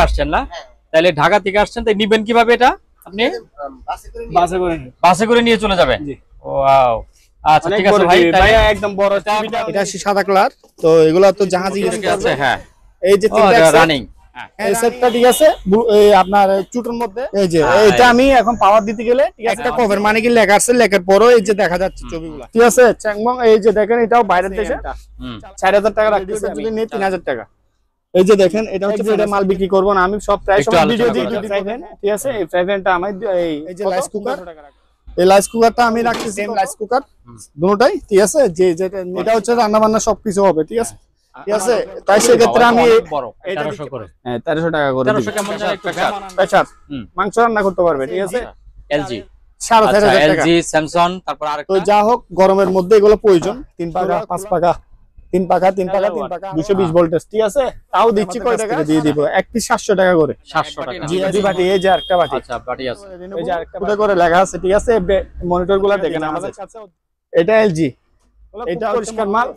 আসছেন না? তাহলে ঢাকা থেকে আসছেন, তাই নিবেন কিভাবে এটা? আপনি বাসে করে নিয়ে চলে যাবেন? ওয়াও, আচ্ছা ঠিক আছে ভাই, তাহলে একদম বড় এটা সাদা কালার। তো এগুলা তো জাহাজে ইউজ করছে। হ্যাঁ, এই যে তিনটা রানিং এই সেটটা ঠিক আছে, আপনার চুটের মধ্যে। এই যে এটা আমি এখন পাওয়ার দিতে গেলে একটা কভার মানে কি লেখা আছে, লেখার পরও এই যে দেখা যাচ্ছে ছবিগুলো, ঠিক আছে। চ্যাংমং এই যে দেখেন, এটাও বাইরের দেশে 4000 টাকা রাখতেছে, যদি নেই 3000 টাকা। এই যে দেখেন, এটা হচ্ছে এটা মাল বিক্রি করবো না আমি, সব প্রাইস ভিডিও দিয়ে দিই, ঠিক আছে। এই ফ্রাই প্যানটা আমার এই যে রাইস কুকার, এই রাইস কুকারটা আমি রাখতেছি, সেম রাইস কুকার দুটোটাই, ঠিক আছে। যে এটা হচ্ছে রান্না বান্না সবকিছু হবে, ঠিক আছে, ঠিক আছে। তাই সেক্ষেত্রে আমি 1300 করে, হ্যাঁ 1300 টাকা করে 1300 কেমন জানেন একটু প্রেসার মাংস রান্না করতে পারবে, ঠিক আছে। এলজি 3500 টাকা, এলজি স্যামসাং, তারপর আরেকটা। তো যা হোক, গরমের মধ্যে এগুলো প্রয়োজন। 3 পাকা 5 পাকা 3 পাকা 3 পাকা 3 পাকা 220 ভোল্টেজ, ঠিক আছে। তাও দিচ্ছি কয় টাকা দিয়ে দিব, এক পিস 700 টাকা করে। 700 টাকা জি দুই বাটি, এই যে আরেকটা বাটি। আচ্ছা, বাটি আছে, এই যে আরেকটা বাটি করে লেখা আছে, ঠিক আছে। মনিটরগুলো দেখেন আমাদের কাছে। এটা এলজি, এটা পরিষ্কার মাল।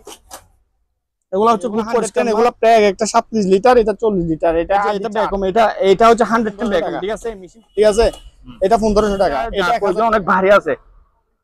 এগুলো হচ্ছে খুব পরিষ্কার, এগুলো প্রায় একটা 37 লিটার, এটা 40 লিটার। এটা বেকম, এটা হচ্ছে 110 বেকম, ঠিক আছে। ঠিক আছে, এটা 1500 টাকা। এটা অনেক ভারী আছে,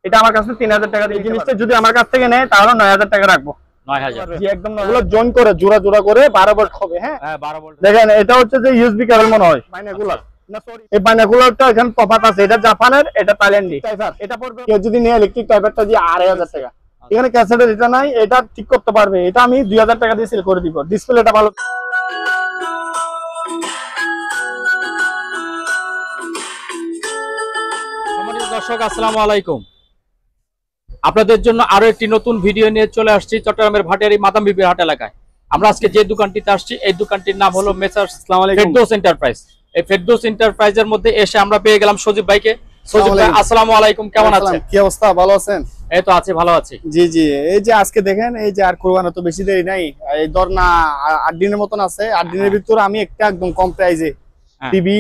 এটা আমার কাছে 3000 টাকা দিয়ে। এই জিনিসটা যদি আমার কাছ থেকে নেয় তাহলে 9000 টাকা রাখবো। 9000 জি একদম। এগুলো জয়েন করে জোড়া জোড়া করে 12 ভোল্ট হবে। হ্যাঁ 12 ভোল্ট। দেখেন, এটা হচ্ছে যে ইউএসবি কেবল মনে হয়, বাইনাকুলার না, সরি এই বাইনাকুলারটা এখানে তফাৎ আছে। এটা জাপানের, এটা থাইল্যান্ডি টাইপার। এটা পড়বে কেউ যদি নিয়ে ইলেকট্রিক টাইপারটা দিয়ে 2500 টাকা। এখানে ক্যাসেটের এটা নাই, এটা ঠিক করতে পারবে। এটা আমি 2000 টাকা দিয়ে সেল করে দিব। ডিসপ্লেটা ভালো। সম্মানিত দর্শক, আসসালামু আলাইকুম। আপনাদের জন্য আরো একটি নতুন ভিডিও নিয়ে চলে আসছি চট্টগ্রামের ভাটিয়ারি মাদাম বিবির হাট এলাকায়। আমরা আজকে যে দোকানটিতে আসছি, এই দোকানটির নাম হলো মেসার্স ফেরদৌস এন্টারপ্রাইজ। এই ফেরদৌস এন্টারপ্রাইজের মধ্যে এসে আমরা পেয়ে গেলাম সজীব ভাইকে। সজীব ভাই, আসসালামু আলাইকুম, কেমন আছেন? কি অবস্থা, ভালো আছেন? এই তো আছি, ভালো আছি। জি জি। এই যে আজকে দেখেন, এই যে আর কোরবানি তো বেশি দেরি নাই, এই ধর না 8 দিনের মতন আছে। 8 দিনের ভিতরে আমি একটা একদম কম প্রাইজে টিভি,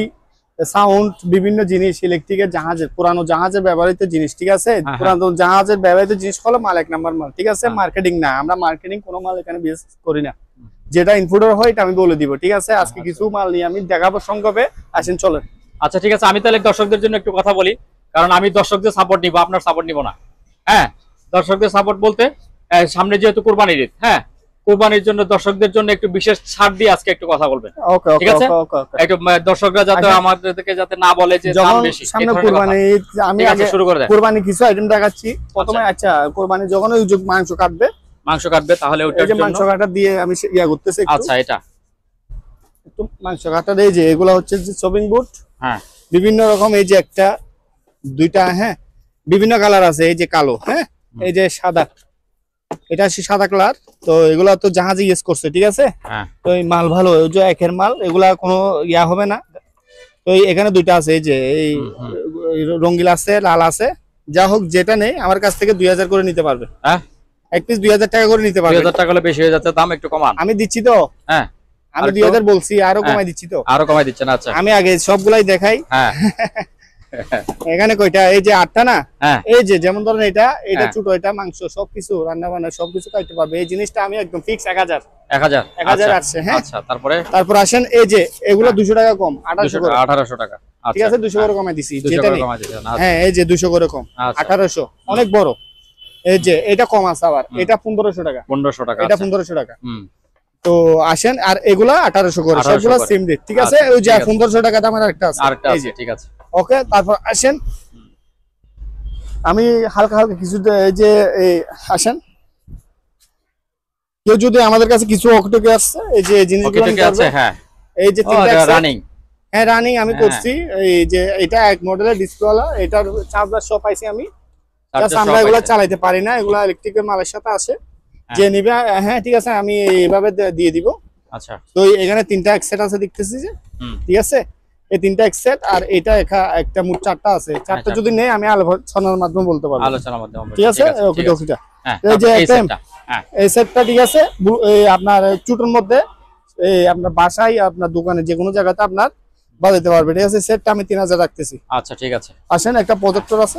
সাউন্ড, বিভিন্ন জিনিস ইলেকট্রিকের, জাহাজের, পুরানো জাহাজের ব্যবহৃত জিনিস, ঠিক আছে। পুরানো জাহাজের ব্যবহৃত জিনিস হলো মাল 1 নাম্বার মাল, ঠিক আছে। মার্কেটিং না, আমরা মার্কেটিং কোনো মাল এখানে বিজনেস করি না। যেটা ইনপুটের হয় এটা আমি বলে দিব, ঠিক আছে। আজকে কিছু মাল নিয়ে আমি দেখাবো সংক্ষেপে, আসেন চলেন। আচ্ছা ঠিক আছে, আমি তাহলে দর্শকদের জন্য একটু কথা বলি, কারণ আমি দর্শকদের সাপোর্ট নিব, আপনার সাপোর্ট নিব না। হ্যাঁ, দর্শকদের সাপোর্ট বলতে সামনে যেহেতু কুরবানির ঈদ, হ্যাঁ, কুরবানির জন্য দর্শকদের জন্য একটু বিশেষ ছাড় দিয়ে আজকে একটু কথা বলবেন, ঠিক আছে। একটু দর্শকরা যাতে আমাদেরকে যাতে না বলে যে দাম বেশি। সামনে কুরবানি ঈদ, আমি আগে শুরু করে দেন। কুরবানি কিছু আইটেম দেখাচ্ছি প্রথমে। আচ্ছা, কুরবানি যখন ওই মাংস কাটবে তাহলে ওইটার জন্য মাংস কাটা দিয়ে আমি ইয়া করতেছি। আচ্ছা, এটা একটু মাংস কাটা দেই। যে এগুলা হচ্ছে যে চপিং বোর্ড, হ্যাঁ, বিভিন্ন রকম। এই যে একটা দুইটা, হ্যাঁ, বিভিন্ন কালার আছে। এই যে কালো, হ্যাঁ, এই যে সাদা, এটা সাদা কালার। তো এগুলা তো জাহাজে ইউজ করছে, ঠিক আছে। তো এই মাল ভালো, ওই যে একের মাল, এগুলা কোনো ইয়া হবে না। তো এখানে দুইটা আছে, এই যে এই রঙিলা আছে, লাল আছে। যা হোক, যেটা নেই আমার কাছ থেকে 2000 করে নিতে পারবে। হ্যাঁ, এক পিস 2000 টাকা করে নিতে পারবে। 2000 টাকা হলে বেশি হয়ে যাচ্ছে, দাম একটু কমান। আমি দিচ্ছি তো, হ্যাঁ, আমি 2000 বলছি, আরো কমাই দিচ্ছি তো। আরো কমাই দিচ্ছেন? আচ্ছা, আমি আগে সবগুলাই দেখাই। হ্যাঁ এখানে কয়টা, এই যে 8টা না। এই যে যেমন ধরেন এটা ছোট, এটা মাংস, সবকিছু রান্না বান্না সবকিছু খাইতে পারবে। এই জিনিসটা আমি একদম ফিক্স 1000 আসছে। হ্যাঁ, আচ্ছা, তারপর আসেন। এই যে এগুলো 200 টাকা কম, 1800 টাকা, ঠিক আছে। 200 করে কমাই দিছি, যেটা নেই। হ্যাঁ, এই যে 200 করে কম, 1800, অনেক বড়। এই যে এটা কম আছে আবার, এটা 1500 টাকা, 1500 টাকা, এটা 1500 টাকা। তো আসেন, আর এগুলা 1800 করে, সবগুলা সেম রেট, ঠিক আছে। ওই যে 1500 টাকা দামের আরেকটা আছে, এই যে, ঠিক আছে। ওকে, তারপর আসেন, আমি হালকা হালকা কিছু, এই যে আসেন, কেউ যদি আমাদের কাছে কিছু অকটকে আসছে, এই যে জিনিসগুলো আছে, হ্যাঁ, এই যে রানিং, হ্যাঁ রানিং আমি করছি। এই যে এটা এক মডেলের ডিসপ্লেওয়ালা, এটার চার্জার সব পাইছি আমি। আমরা এগুলা চালাইতে পারি না, এগুলা ইলেকট্রিকের মালের সাথে আসে। যে নিবে, হ্যাঁ ঠিক আছে, আমি এইভাবে দিয়ে দিব। আচ্ছা, তো এখানে 3টা এক্সেট আছে দেখতেছি, যে ঠিক আছে। এই 3টা এক্সেট, আর এটা একটা মোট 4টা আছে। 4টা যদি নেই আমি আলোচনার মাধ্যমে বলতে পারবো, আলোচনার মাধ্যমে, ঠিক আছে। ওকে, ওকেটা এই যে এই সেটটা, ঠিক আছে। আপনার চুটের মধ্যে, এই আপনার বাসায়, আপনার দোকানে, যে কোনো জায়গাতে আপনার বাজাতে পারবে, ঠিক আছে। সেটটা আমি 3000 রাখতেছি। আচ্ছা ঠিক আছে। আসেন, একটা প্রজেক্টর আছে,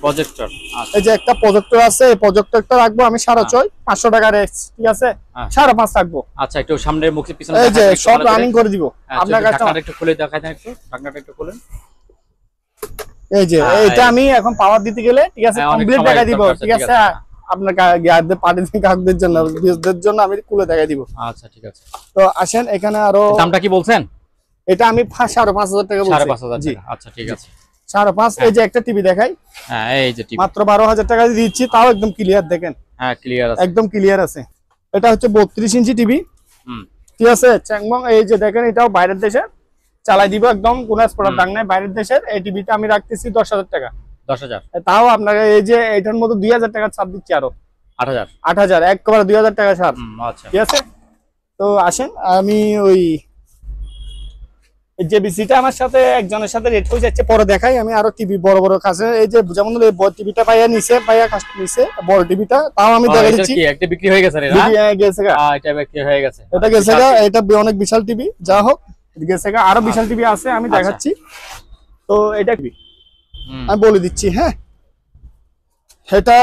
প্রজেক্টর। এই যে একটা প্রজেক্টর আছে, এই প্রজেক্টরটা রাখবো আমি 6.5, 500 টাকা রেট, ঠিক আছে। 5.5 রাখবো। আচ্ছা, একটু সামনের মুখে পিছনে এই যে সব রানিং করে দিব। আপনার কাছে ঢাকনাটা একটু খুলে দেখাই দেন, একটু ঢাকনাটা একটু খুলেন। এই যে এটা আমি এখন পাওয়ার দিতে গেলে, ঠিক আছে, কমপ্লিট টাকা দিব, ঠিক আছে। আপনার কাকদের জন্য, ভিউজদের জন্য আমি খুলে টাকা দিব। আচ্ছা ঠিক আছে। তো আসেন, এখানে আরো দামটা কি বলছেন? এটা আমি 5,500 টাকা বলছি। 5,500 জি, আচ্ছা ঠিক আছে। 5.5। এই যে একটা টিভি দেখাই, হ্যাঁ এই যে টিভি মাত্র 12,000 টাকা দিয়ে দিচ্ছি, তাও একদম ক্লিয়ার, দেখেন। হ্যাঁ ক্লিয়ার আছে, একদম ক্লিয়ার আছে। এটা হচ্ছে 32 ইঞ্চি টিভি, ঠিক আছে, চ্যাংমং। এই যে দেখেন, এটাও বাইরের দেশের, চালাই দিব একদম, কোনো স্পটার দাগ নাই, বাইরের দেশের। এই টিভিটা আমি রাখতেছি 10,000 টাকা। 10,000, তাও আপনাকে এই যে এটার মধ্যে 2,000 টাকা ছাড় দিচ্ছি, আরো 8,000 একবারে 2,000 টাকা ছাড়। আচ্ছা ঠিক আছে। তো আসেন, আমি ওই যে বিসিটা আমার সাথে একজনের সাথে রেট হয়ে যাচ্ছে, পরে দেখাই। আমি আরো টিভি বড় বড় কাছে, এই যে যেমন এই বড় টিভিটা পাইয়া নিছে, পাইয়া কাস্ট নিছে বড় টিভিটা, তাও আমি দেখা দিচ্ছি। এটা একটা বিক্রি হয়ে গেছে রে না? গেছে গা, এটা বিক্রি হয়ে গেছে, এটা গেছে গা। এটা অনেক বিশাল টিভি, যা হোক গেছে গা। আরো বিশাল টিভি আছে, আমি দেখাচ্ছি। তো এটা কি আমি বলে দিচ্ছি, হ্যাঁ। এটা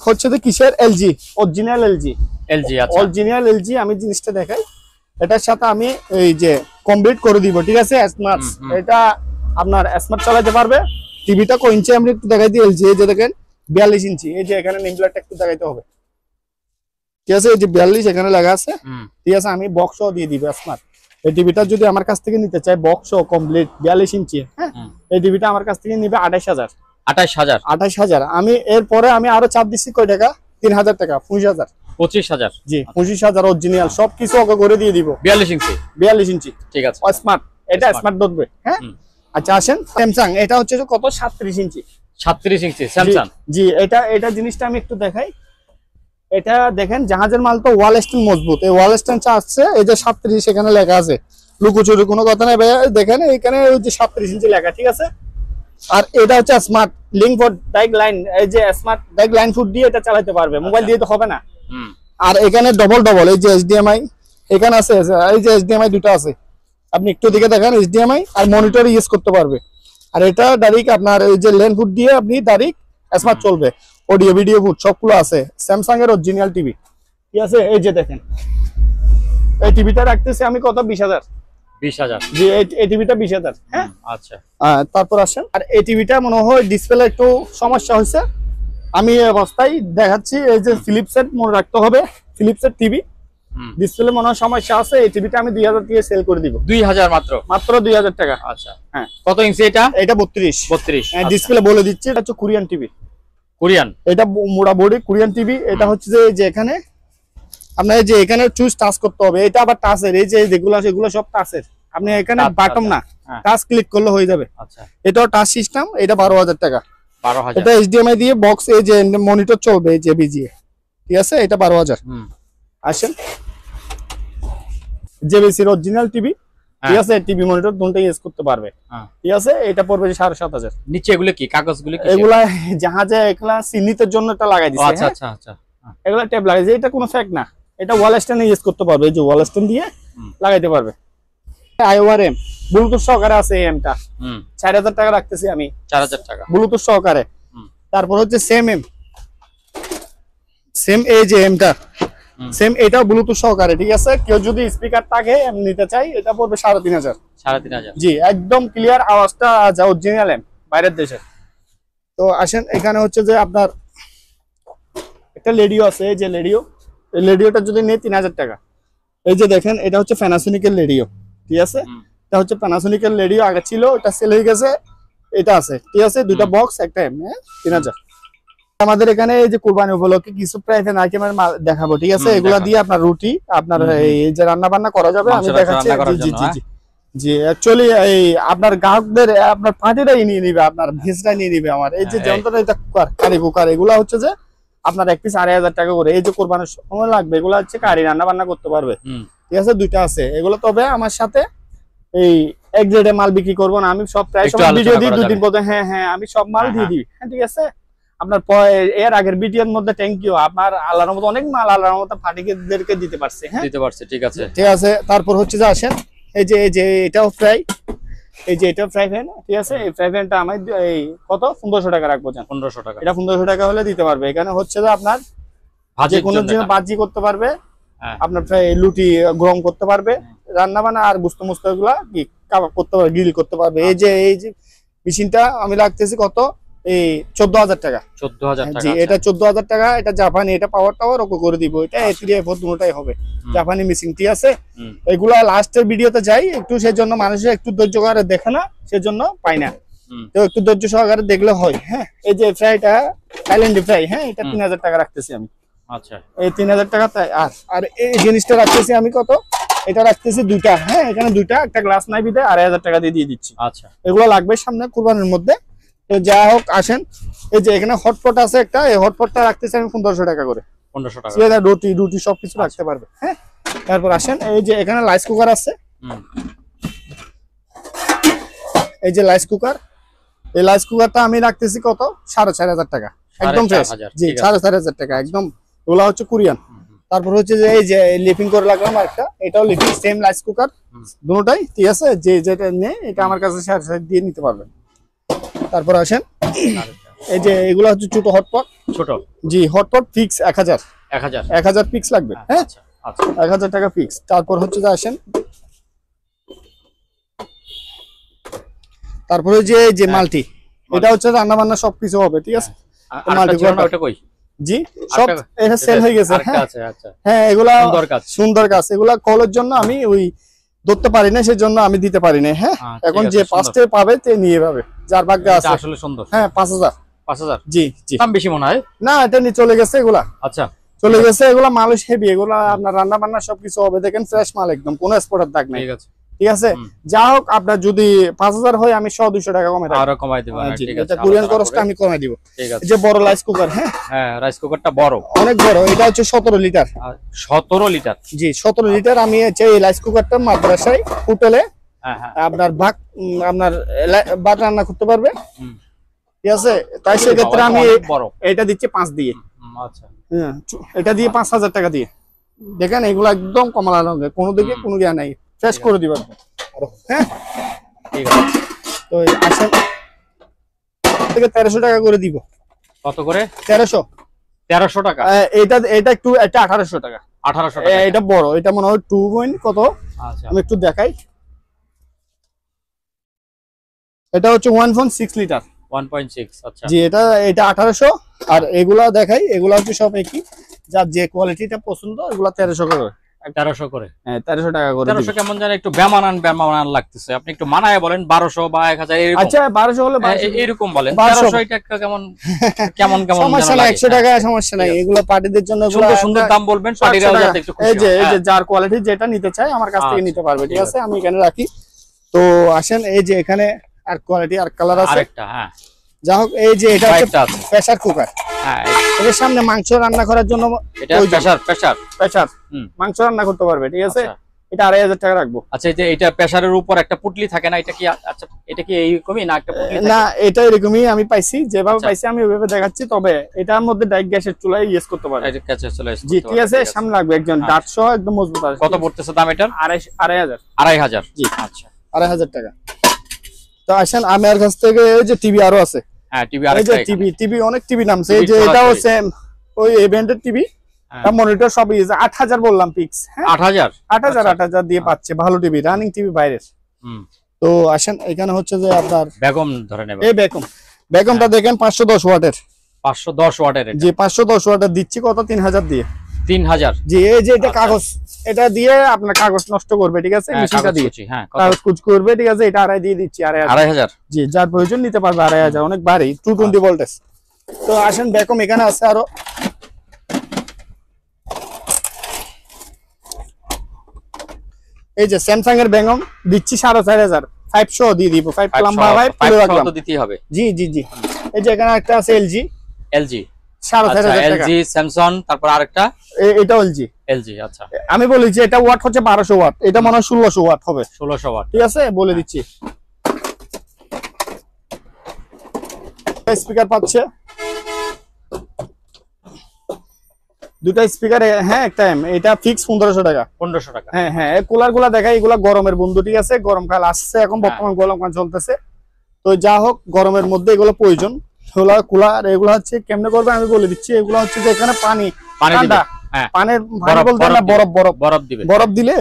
হচ্ছে যে কিসের, এলজি, অরিজিনাল এলজি। আচ্ছা অরিজিনাল এলজি। আমি জিনিসটা দেখাই, এটার সাথে আমি এই যে কমপ্লিট করে দিব, ঠিক আছে। স্মার্ট, এটা আপনার স্মার্ট চালাতে পারবে। টিভিটা কয় ইঞ্চি আমি একটু দেখাই দিই। এলজি, এই যে দেখেন 42 ইঞ্চি। এই যে এখানে নেম প্লেটটা একটু দেখাইতে হবে, ঠিক আছে। এই যে 42 এখানে লেখা আছে, ঠিক আছে। আমি বক্সও দিয়ে দিব স্মার্ট। এই টিভিটা যদি আমার কাছ থেকে নিতে চাই, বক্সও কমপ্লিট 42 ইঞ্চি, হ্যাঁ, এই টিভিটা আমার কাছ থেকে নিবে 28,000। 28,000। আমি এরপরে আমি আরো চাপ দিচ্ছি, কয় টাকা, 3,000 টাকা, 25,000। জি, 25,000 অরিজিনাল সবকিছু ওকে করে দিয়ে দিব। 42 ইঞ্চি, ঠিক আছে। স্মার্ট, এটা স্মার্ট ধরবে, হ্যাঁ। আচ্ছা আসেন, স্যামসাং। এটা হচ্ছে কত, 37 ইঞ্চি। 37 ইঞ্চি স্যামসাং। জি, এটা জিনিসটা আমি একটু দেখাই। এটা দেখেন, জাহাজের মাল তো ওয়াল স্ট্যান্ড মজবুত। এই ওয়াল স্ট্যান্ড আছে, এই যে 37 এখানে লেখা আছে, লুকোচুরি কোনো কথা নাই ভাই। দেখেন এখানে ওই যে 37 ইঞ্চি লেখা, ঠিক আছে। আর এটা হচ্ছে smart link for direct line, এই যে স্মার্ট ডাইরেক্ট লাইন ফুড দিয়ে এটা চালাতে পারবে, মোবাইল দিয়ে তো হবে না। আর এখানে ডবল এই যে এইচডিএমআই এখানে আছে, এই যে এইচডিএমআই দুটো আছে, আপনি একটু দিকে দেখেন, এইচডিএমআই আর মনিটর ইউজ করতে পারবে। আর এটা ডাইরেক্ট আপনার এই যে লেন ফুড দিয়ে আপনি ডাইরেক্ট স্মার্ট চলবে, অডিও ভিডিও ফুড সবগুলো আছে। স্যামসাং এর অরিজিনাল টিভি, ঠিক আছে। এই যে দেখেন, এই টিভিটা রাখতেছি আমি কত, 20,000। 20,000, জি, এই টিভিটা 20,000, হ্যাঁ। আচ্ছা, তারপর আসেন, আর এই টিভিটা মনে হয় ডিসপ্লে একটু সমস্যা হয়েছে, আমি এই অবস্থায় দেখাচ্ছি। এই যে ফিলিপসের মনে রাখতে হবে, ফিলিপসের টিভি, ডিসপ্লে মনে হয় সমস্যা আছে। এই টিভিটা আমি 2,000 দিয়ে সেল করে দিব। 2,000 মাত্র 2,000 টাকা। আচ্ছা, হ্যাঁ। কত ইঞ্চি এটা? এটা 32। হ্যাঁ, ডিসপ্লে বলে দিচ্ছি, এটা হচ্ছে কোরিয়ান টিভি। কোরিয়ান, এটা মোড়া বডি কোরিয়ান টিভি। এটা হচ্ছে যে এখানে আপনার এই যে এখানে চুজ টাচ করতে হবে, এটা আবার টাচের, এই যে যেগুলো সেগুলো সব টাচের। আপনি এখানে বাটন না, টাচ ক্লিক করলে হয়ে যাবে। আচ্ছা, এটাও টাচ সিস্টেম। এটা 12,000 টাকা। 12,000। এটা এইচডিএমআই দিয়ে বক্স, এই যে মনিটর চলবে, এই যে বিজিএ, ঠিক আছে। এটা 12,000। আসেন, জেবিসির অরিজিনাল টিভি, ঠিক আছে। টিভি মনিটর দুটোই ইউজ করতে পারবে, ঠিক আছে। এটা পড়বে 7,500। নিচে এগুলো কি কাগজগুলো? এগুলা জাহাজে এগুলা সিনিতের জন্য এটা লাগাই দিছে। আচ্ছা আচ্ছা আচ্ছা, এগুলা টেপ লাগাইছে, এটা কোনো ফেক না। এটা ওয়াল স্ট্যান্ড ইউজ করতে পারবে, এই যে ওয়াল স্ট্যান্ড দিয়ে লাগাইতে পারবে। আইওআরএম ব্লুটুথ সহকারে আছে। এই এমটা 4,000 টাকা রাখতেছি আমি। 4,000 টাকা ব্লুটুথ সহকারে। তারপর হচ্ছে সেম এই যে এমটা সেম, এটাও ব্লুটুথ সহকারে, ঠিক আছে। কেউ যদি স্পিকার থাকে নিতে চাই, এটা পড়বে 3,500। 3,500, জি, একদম ক্লিয়ার আওয়াজটা যা অরিজিনাল এম, বাইরের দেশের। তো আসেন, এখানে হচ্ছে যে আপনার একটা রেডিও আছে, এই যে রেডিও, এই রেডিওটা যদি নেই 3,000 টাকা। এই যে দেখেন, এটা হচ্ছে প্যানাসোনিকের রেডিও, ঠিক আছে। এটা হচ্ছে প্যানাসোনিকের রেডিও, আগে ছিল, এটা সেল হয়ে গেছে, এটা আছে, ঠিক আছে। দুটা বক্স, একটা এম, 3,000। আমাদের এখানে এই যে কুরবানি উপলক্ষে কিছু প্রাইভেট আইটেমের মাল দেখাবো, ঠিক আছে। এগুলা দিয়ে আপনার রুটি, আপনার এই যে রান্না বান্না করা যাবে, আমি দেখাচ্ছি। জি জি জি জি, অ্যাকচুয়ালি এই আপনার গ্রাহকদের আপনার পার্টিটাই নিয়ে নিবে, আপনার ভেজটাই নিয়ে নিবে। আমার এই যে যন্ত্রটা, এটা কুকার, কারি কুকার, এগুলা হচ্ছে যে আপনার এক পিস 2,500 টাকা করে। এই যে কোরবানির সময় লাগবে, এগুলো হচ্ছে কারি রান্না বান্না করতে পারবে, ঠিক আছে। দুইটা আছে এগুলো। তবে আমার সাথে এই এক গ্রেডে মাল বিক্রি করবো না আমি, সব প্রায় সময় ভিডিও দিই 2 দিন পরে। হ্যাঁ, আমি সব মাল দিয়ে দিই, হ্যাঁ, ঠিক আছে। আপনার এর আগের ভিডিওর মধ্যে থ্যাংক ইউ, আপনার আল্লাহর মতো অনেক মাল আল্লাহর মতো ফাটিকেদেরকে দিতে পারছে, হ্যাঁ, দিতে পারছে, ঠিক আছে, ঠিক আছে। তারপর হচ্ছে যে আসেন, এই যে এটাও প্রায় এই যে এটা ফ্রাই প্যান, ঠিক আছে, এই ফ্রাই প্যানটা আমার এই কত 1500 টাকা রাখবো। 1500 টাকা। এটা 1500 টাকা হলে দিতে পারবে। এখানে হচ্ছে যে আপনার যে কোনো জিনিস ভাজি করতে পারবে, আপনার লুটি গরম করতে পারবে, রান্না বান্না আর গুস্ত মুস্ত এগুলা কি কাবাব করতে পারবে, গ্রিল করতে পারবে। এই যে মেশিনটা আমি লাগতেছি কত, এই 14000 টাকা। 14000 টাকা। জি, এটা 14000 টাকা। এটা জাপানি, এটা পাওয়ার টাওয়ার ওকে করে দিব। এটা A3A4 দুটোটাই হবে জাপানি মেশিন, ঠিক আছে। এগুলা লাস্টের ভিডিওতে যাই একটু, সেজন্য মানুষের একটু ধৈর্য সহকারে দেখে না, সেজন্য পাই না, তো একটু ধৈর্য সহকারে দেখলে হয়। হ্যাঁ, এই যে ফ্রাইটা থাইল্যান্ড ফ্রাই, হ্যাঁ, এটা 3000 টাকা রাখতেছি আমি। আচ্ছা, এই 3000 টাকা। আর এই জিনিসটা রাখতেছি আমি কত, এটা রাখতেছি দুইটা। হ্যাঁ, এখানে দুইটা, একটা গ্লাস নাই বিদে 2500 টাকা দিয়ে দিচ্ছি। আচ্ছা, এগুলো লাগবে সামনে কুরবানির মধ্যে। তো যা হোক, আসেন, এই যে এখানে হটপট আছে একটা, এই হটপটটা রাখতেছি আমি 1500 টাকা করে। 1500 টাকা রুটি সবকিছু রাখতে পারবে। হ্যাঁ, তারপর আসেন, এই যে এখানে রাইস কুকার আছে। এই যে রাইস কুকার, এই রাইস কুকারটা আমি রাখতেছি কত, 4500 টাকা, একদম ফ্রেশ। জি, 4500 টাকা একদম। ওগুলা হচ্ছে কোরিয়ান। তারপর হচ্ছে যে এই যে লিপিং করে রাখলাম একটা, এটাও লিপিং, সেম রাইস কুকার দুটোটাই, ঠিক আছে। যে যেটা নেই এটা আমার কাছে 4500 দিয়ে নিতে পারবেন। তারপর আসেন, এই যে এগুলো হচ্ছে ছোট হটপট। ছোট, জি, হটপট ফিক্স 1000 ফিক্স লাগবে। হ্যাঁ, আচ্ছা, 1000 টাকা ফিক্স। তারপর হচ্ছে যে আসেন, তারপরে যে মাল্টি, এটা হচ্ছে রান্না বান্না সবকিছু হবে, ঠিক আছে। জি, সব এটা সেল হয়ে গেছে। হ্যাঁ, এগুলা সুন্দর কাজ, এগুলা কলের জন্য আমি ওই ধরতে পারি না, সেজন্য আমি দিতে পারি না। হ্যাঁ, এখন যে ফার্স্টে পাবে তে নিয়ে পাবে, যার ভাগ্যে আছে। আসলে সুন্দর। হ্যাঁ, 5000। জি জি, দাম বেশি মনে হয় না, এটা নিয়ে চলে গেছে এগুলা। আচ্ছা, চলে গেছে এগুলা, মালুস হেভি এগুলা, আপনার রান্না বান্না সবকিছু হবে। দেখেন ফ্রেশ মাল একদম, কোনো এক্সপোর্টের দাগ নাই, ঠিক আছে। যা হোক, আপনার যদি 5000 হয় আমি 100-200 টাকা কমাই দেব। এটা কোরিয়ান খরচটা আমি কমাই দিব। এই যে বড় রাইস কুকার, হ্যাঁ, রাইস কুকারটা বড়, অনেক বড়। এটা হচ্ছে 17 লিটার। 17 লিটার, জি, 17 লিটার। আমি এই রাইস কুকারটা মাদ্রাসায় হোটেলে আপনার আপনার ভাত রান্না করতে পারবে, ঠিক আছে। তাই সেক্ষেত্রে আমি এটা দিচ্ছি 5 দিয়ে। আচ্ছা, হ্যাঁ, এটা দিয়ে 5000 টাকা দিয়ে। দেখেন এগুলো একদম কমলা রঙের, কোনো দিকে কোনো জ্ঞান নাই, ফ্রেশ করে দিবেন। হ্যাঁ, ঠিক আছে। তো আসেন, থেকে 1300 টাকা করে দিব। কত করে? 1300 টাকা। এটা একটু, এটা 1800 টাকা। 1800 টাকা। এটা বড়, এটা মনে হয় 2 পয়েন্ট কত। আচ্ছা, আমি একটু দেখাই। এটা হচ্ছে 1.6 লিটার। 1.6। আচ্ছা, জি, এটা 1800। আর এগুলা দেখাই, এগুলা হচ্ছে সব একই, যার যে কোয়ালিটিটা পছন্দ, এগুলা 1300 করে। 1300 করে, হ্যাঁ, 1300 টাকা করে। 1300 কেমন জানেন, একটু বেমানান লাগতেছে। আপনি একটু মানায় বলেন 1200 বা 1000 এরকম। আচ্ছা, 1200 হলে এরকম বলেন। 1300 এটা কেমন কেমন সমস্যা নাই, 100 টাকা সমস্যা নাই। এগুলো পার্টিদের জন্য সুন্দর সুন্দর দাম বলবেন, পার্টিরা যাতে একটু খুশি হয়। এই যে যার কোয়ালিটি যেটা নিতে চায় আমার কাছ থেকে নিতে পারবে, ঠিক আছে। আমি এখানে রাখি। তো আসেন, এই যে এখানে আর কোয়ালিটি আর কালার আছে আরেকটা। হ্যাঁ, যা হোক, এই যে এটা হচ্ছে প্রেসার কুকার। হ্যাঁ, এর সামনে মাংস রান্না করার জন্য এটা প্রেসার মাংস রান্না করতে পারবে, ঠিক আছে। এটা 2500 টাকা রাখবো। আচ্ছা, এই যে এটা প্রেসারের উপর একটা পুটলি থাকে না, এটা কি? আচ্ছা, এটা কি এইরকমই না একটা পুটলি থাকে? না, এটা এরকমই আমি পাইছি, যেভাবে পাইছি আমি ওইভাবে দেখাচ্ছি। তবে এটার মধ্যে ডাইরেক্ট গ্যাসের চুলায় ইউজ করতে পারবে। এটা গ্যাসের চুলায়, জি, ঠিক আছে। সামনে লাগবে একজন ডাট সহ, একদম মজবুত আছে। কত পড়তেছে দাম এটার? 2500। জি, আচ্ছা, 2500 টাকা। তো আসেন, আমার কাছ থেকে এই যে টিভি আরো আছে। হ্যাঁ, টিভি আরেকটা, এই যে টিভি অনেক টিভি নামছে। এই যে এটাও সেম, ওই ইভেন্টের টিভি, মনিটর সব 8000 বললাম ফিক্স। হ্যাঁ, 8000 দিয়ে পাচ্ছে ভালো টিভি, রানিং টিভি বাইরের। তো আসেন, এখানে হচ্ছে যে আপনার বেগম ধরে নেবেন। এই বেগমটা দেখেন 510 ওয়াটের। 510 ওয়াটের, জি, 510 ওয়াটের দিচ্ছি কত, 3000 দিয়ে। 3000, জি। এই যে এটা কাগজ, এটা দিয়ে আপনার কাগজ নষ্ট করবে, ঠিক আছে, মেশিনটা দিয়ে কাগজ কুচ করবে, ঠিক আছে। এটা 2.5 দিয়ে দিচ্ছি, 2500। জি, যার প্রয়োজন নিতে পারবে। 2500 অনেক ভারী, 220 ভোল্টেজ। তো আসেন, বেকম এখানে আছে আরো। এই যে স্যামসাং এর বেগম দিচ্ছি 4500, 500 দিয়ে দিব। 5 লম্বা, 5 পুরো রাখলাম, তো দিতেই হবে। জি জি জি। এই যে এখানে একটা আছে এলজি 4500 টাকা। এলজি, স্যামসাং, তারপর আরেকটা এটা এলজি। আচ্ছা, আমি বলি যে এটা ওয়াট হচ্ছে 1200 ওয়াট, এটা মনে হয় 1600 ওয়াট হবে। 1600 ওয়াট, ঠিক আছে, বলে দিচ্ছি। স্পিকার পাচ্ছে, দুটা স্পিকার, হ্যাঁ একটা এম, এটা ফিক্স 1500 টাকা। 1500 টাকা। হ্যাঁ হ্যাঁ, এই কুলার গুলা দেখাই, এগুলা গরমের বন্ধু, ঠিক আছে? গরমকাল আসছে, এখন বর্তমান গরমকাল চলতেছে, তো যা হোক গরমের মধ্যে এগুলো প্রয়োজন। কুলার এগুলো হচ্ছে কেমনে করবে আমি বলে দিচ্ছি। এগুলো হচ্ছে যে এখানে পানি ঠান্ডা, পানির বলতে না বরফ দিলে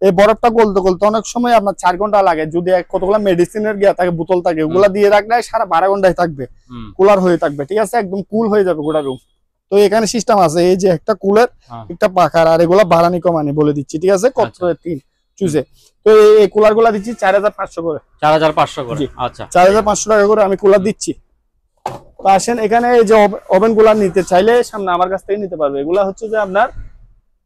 এই বরফটা গলতে গলতে অনেক সময় আপনার 4 ঘন্টা লাগে। যদি কতগুলো মেডিসিনের গিয়া থাকে বোতল থাকে, ওগুলা দিয়ে রাখলে সারা 12 ঘন্টায় থাকবে, কুলার হয়ে থাকবে, ঠিক আছে? একদম কুল হয়ে যাবে গোটা রুম। তো এখানে সিস্টেম আছে, এই যে একটা কুলার, একটা পাখার, আর এগুলা ভাড়ানি কমানি বলে দিচ্ছি, ঠিক আছে? কত 3 চুজে। তো এই কুলার গুলা দিচ্ছি 4500 করে। 4500 করে, আচ্ছা 4500 টাকা করে আমি কুলার দিচ্ছি। তো আসেন এখানে এই যে ওভেন কুলার নিতে চাইলে সামনে আমার কাছ থেকে নিতে পারবে। এগুলা হচ্ছে যে আপনার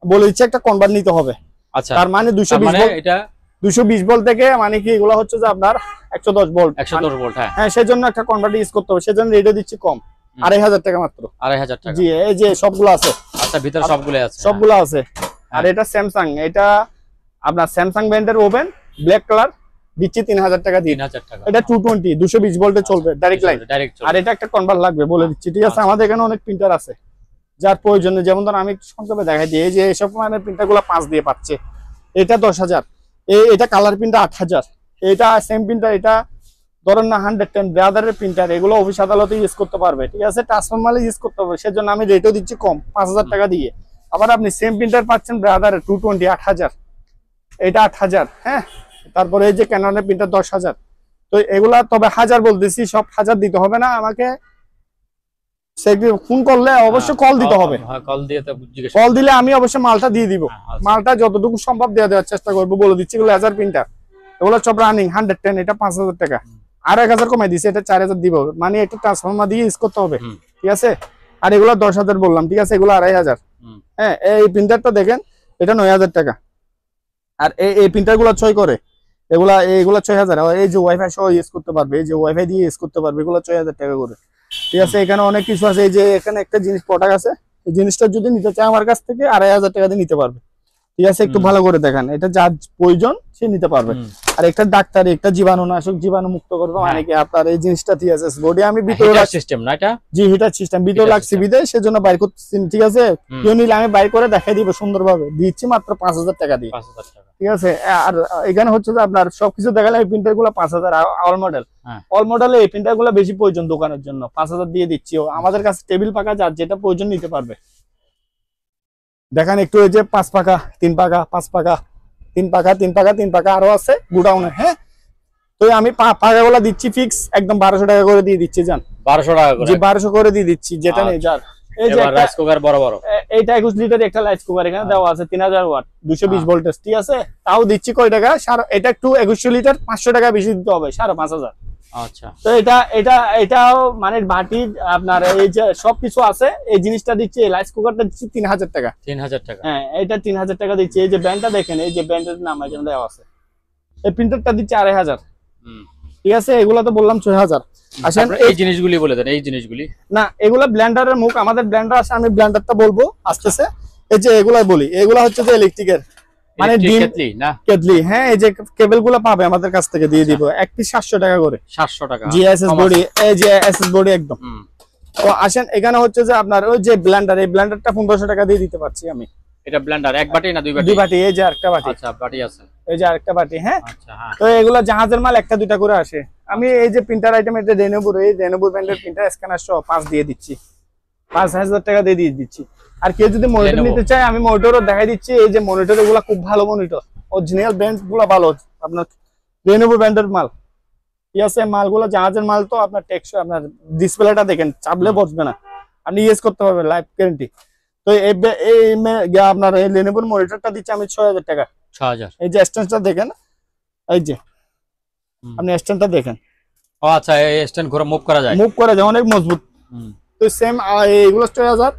বলে দিচ্ছি একটা কনভার্ট নিতে হবে। আচ্ছা, তার মানে 220 ভোল্ট, এটা 220 ভোল্ট থেকে মানে কি এগুলা হচ্ছে যে আপনার 110 ভোল্ট, 110 ভোল্ট। হ্যাঁ, সেজন্য একটা কনভার্ট ইউজ করতে হবে, সেজন্য রেটও দিচ্ছি কম, 2500 টাকা মাত্র। 2500 টাকা। জি, এই যে সবগুলো আছে। আচ্ছা, ভিতরে সবগুলো আছে, সবগুলো আছে। আর এটা স্যামসাং, এটা আপনার স্যামসাং ব্র্যান্ডের ওভেন, ব্ল্যাক কালার, দিচ্ছি 3000 টাকা দিয়ে। 3000 টাকা। এটা 220 220 ভোল্টে চলবে, ডাইরেক্ট লাইন। আর এটা একটা কনভার্ট লাগবে বলে দিচ্ছি, ঠিক আছে? আমাদের এখানে অনেক প্রিন্টার আছে যার প্রয়োজনে, যেমন ধর আমি সংক্ষেপে দেখাই দিই, এই যে এইসব মানে প্রিন্টার গুলো 5 দিয়ে পাচ্ছে, এটা 10000, এটা কালার প্রিন্টার 8000, এটা সেম প্রিন্টার, এটা ধরেন না 110 ব্রাদারের প্রিন্টার, এগুলো অফিস আদালতে ইউজ করতে পারবে, ঠিক আছে? ট্রান্সফরমারে ইউজ করতে হবে, সেজন্য আমি রেটও দিচ্ছি কম, 5000 টাকা দিয়ে। আবার আপনি সেম প্রিন্টার পাচ্ছেন ব্রাদারের 220 8000, এটা 8000। হ্যাঁ, তারপরে এই যে ক্যাননের প্রিন্টার 10000। তো এগুলা তবে 1000 বলতেছি, সব 1000 দিতে হবে না আমাকে, ফোন করলে অবশ্যই কল দিতে হবে। কল দিলে আমি অবশ্যই মালটা দিয়ে দিব, মালটা যতটুকু সম্ভব দেওয়ার চেষ্টা করবো, বলে দিচ্ছি। এগুলো লেজার প্রিন্টার, এগুলো সব রানিং 110, এটা 5000 টাকা, আর 1000 কমাই দিচ্ছে, এটা 4000 দিব, মানে এটা ট্রান্সফরমার দিয়ে ইউজ করতে হবে, ঠিক আছে? আর এগুলো 10000 বললাম, ঠিক আছে? এগুলো 2500। হ্যাঁ, এই প্রিন্টারটা দেখেন, এটা 9000 টাকা। আর এই প্রিন্টার গুলো 6 করে, এগুলা 6000। এই যে ওয়াইফাই সহ ইউজ করতে পারবে, এই যে ওয়াইফাই দিয়ে ইউজ করতে পারবে, এগুলো 6000 টাকা করে, ঠিক আছে? এখানে অনেক কিছু আছে। এই যে এখানে একটা জিনিস প্রোডাক্ট আছে, এই জিনিসটা যদি নিতে চায় আমার কাছ থেকে 2500 টাকা দিয়ে নিতে পারবে, ঠিক আছে? একটু ভালো করে দেখেন, এটা যার প্রয়োজন সে নিতে পারবে। আর একটা ডাক্তার, একটা জীবাণুনাশক, জীবাণু মুক্ত করবে, মানে কি আপনার এই জিনিসটা ঠিক আছে? বডি আমি ভিতরে সিস্টেম না এটা? জি, হিটার সিস্টেম ভিতরে লাগছে বিদায়, সেজন্য বাইর করতেছি, ঠিক আছে? কেউ নিলে আমি বাইর করে দেখাই দিব সুন্দরভাবে, দিচ্ছি মাত্র 5000 টাকা দিয়ে, 5000 টাকা, ঠিক আছে? আর এখানে হচ্ছে যে আপনার সবকিছু দেখালে এই প্রিন্টার গুলো 5000, অল মডেল, অল মডেলে এই প্রিন্টার গুলো বেশি প্রয়োজন দোকানের জন্য, 5000 দিয়ে দিচ্ছি। আমাদের কাছে টেবিল পাকা যার যেটা প্রয়োজন নিতে পারবে। দেখেন একটু, এই যে 5 পাকা, 3 পাকা, 5 পাকা, 3 পাকা, 3 পাকা, 3 পাকা আরো আছে গুডাউনে। হ্যাঁ, তো আমি পাকাগুলো দিচ্ছি ফিক্স একদম 1200 টাকা করে দিয়ে দিচ্ছি। জান 1200 টাকা করে? জি, 1200 করে দিয়ে দিচ্ছি, যেটা নেই যার। এই যে রাইস কুকার বড় বড়, এইটা 21 লিটার একটা রাইস কুকার, এখানে দেওয়া আছে 3000 ওয়াট, 220 ভোল্টেজ, ঠিক আছে? তাও দিচ্ছি কয় টাকা? এটা একটু 2100 লিটার 500 টাকা বেশি দিতে হবে, 5500। আচ্ছা, তো এটাও মানে বাটি আপনার এই যে সবকিছু আছে, এই জিনিসটা দিচ্ছি, এই রাইস কুকারটা দিচ্ছি 3000 টাকা। 3000 টাকা? হ্যাঁ, এটা 3000 টাকা দিচ্ছি। এই যে ব্র্যান্ডটা দেখেন, এই যে ব্র্যান্ডের নাম এখানে দেওয়া আছে। এই প্রিন্টারটা দিচ্ছি 2500, ঠিক আছে? এগুলা তো বললাম 6000। আসেন এই জিনিসগুলি বলে দেন, এই জিনিসগুলি না, এগুলা ব্লেন্ডারের মুখ, আমাদের ব্লেন্ডার আছে, আমি ব্লেন্ডারটা বলবো আসতেছে। এই যে এগুলাই বলি, এগুলা হচ্ছে যে ইলেকট্রিকের, মানে কেটলি না, কেটলি। হ্যাঁ, এই যে কেবল গুলো পাবে আমাদের কাছ থেকে দিয়ে দিব, এক পিস 700 টাকা করে। 700 টাকা? জি, এসএস বডি, এই যে এসএস বডি একদম। তো আসেন এখানে হচ্ছে যে আপনার ওই যে ব্লেন্ডার, এই ব্লেন্ডারটা 1500 টাকা দিয়ে দিতে পারছি আমি। এটা ব্লেন্ডার এক বাটি না 2 বাটি? 2 বাটি, এই যে আরেকটা বাটি। আচ্ছা, বাটি আছে, এই যে আরেকটা বাটি। হ্যাঁ, আচ্ছা, হ্যাঁ। তো এগুলা জাহাজের মাল, একটা দুইটা করে আসে। আমি এই যে প্রিন্টার আইটেম, এটা রেনোভোর, এই রেনোভোর ব্র্যান্ডের প্রিন্টার স্ক্যানার সহ 5 দিয়ে দিচ্ছি, 5000 টাকা দিয়ে দিচ্ছি। আর কেউ যদি মনিটর নিতে চায়, আমি মনিটরও দেখাই দিচ্ছি। এই যে মনিটর, এগুলা খুব ভালো মনিটর, অরিজিনাল ব্র্যান্ড গুলা ভালো, আপনার রেনোভোর ব্র্যান্ডের মাল, ঠিক আছে? মালগুলো জাহাজের মাল, তো আপনার টেকসই, আপনার ডিসপ্লেটা দেখেন, চাপলে বসবে না, আপনি ইউজ করতে পারবেন, লাইফ গ্যারান্টি। তো আপনার এই লেনোভোর মনিটরটা দিচ্ছি আমি 6000 টাকা। 6000? এই যে স্ট্যান্ডটা দেখেন, এই যে আপনি স্ট্যান্ডটা দেখেন। ও আচ্ছা, এই স্ট্যান্ড ঘুরে মুভ করা যায়, অনেক মজবুত। তো সেম এইগুলো 6000।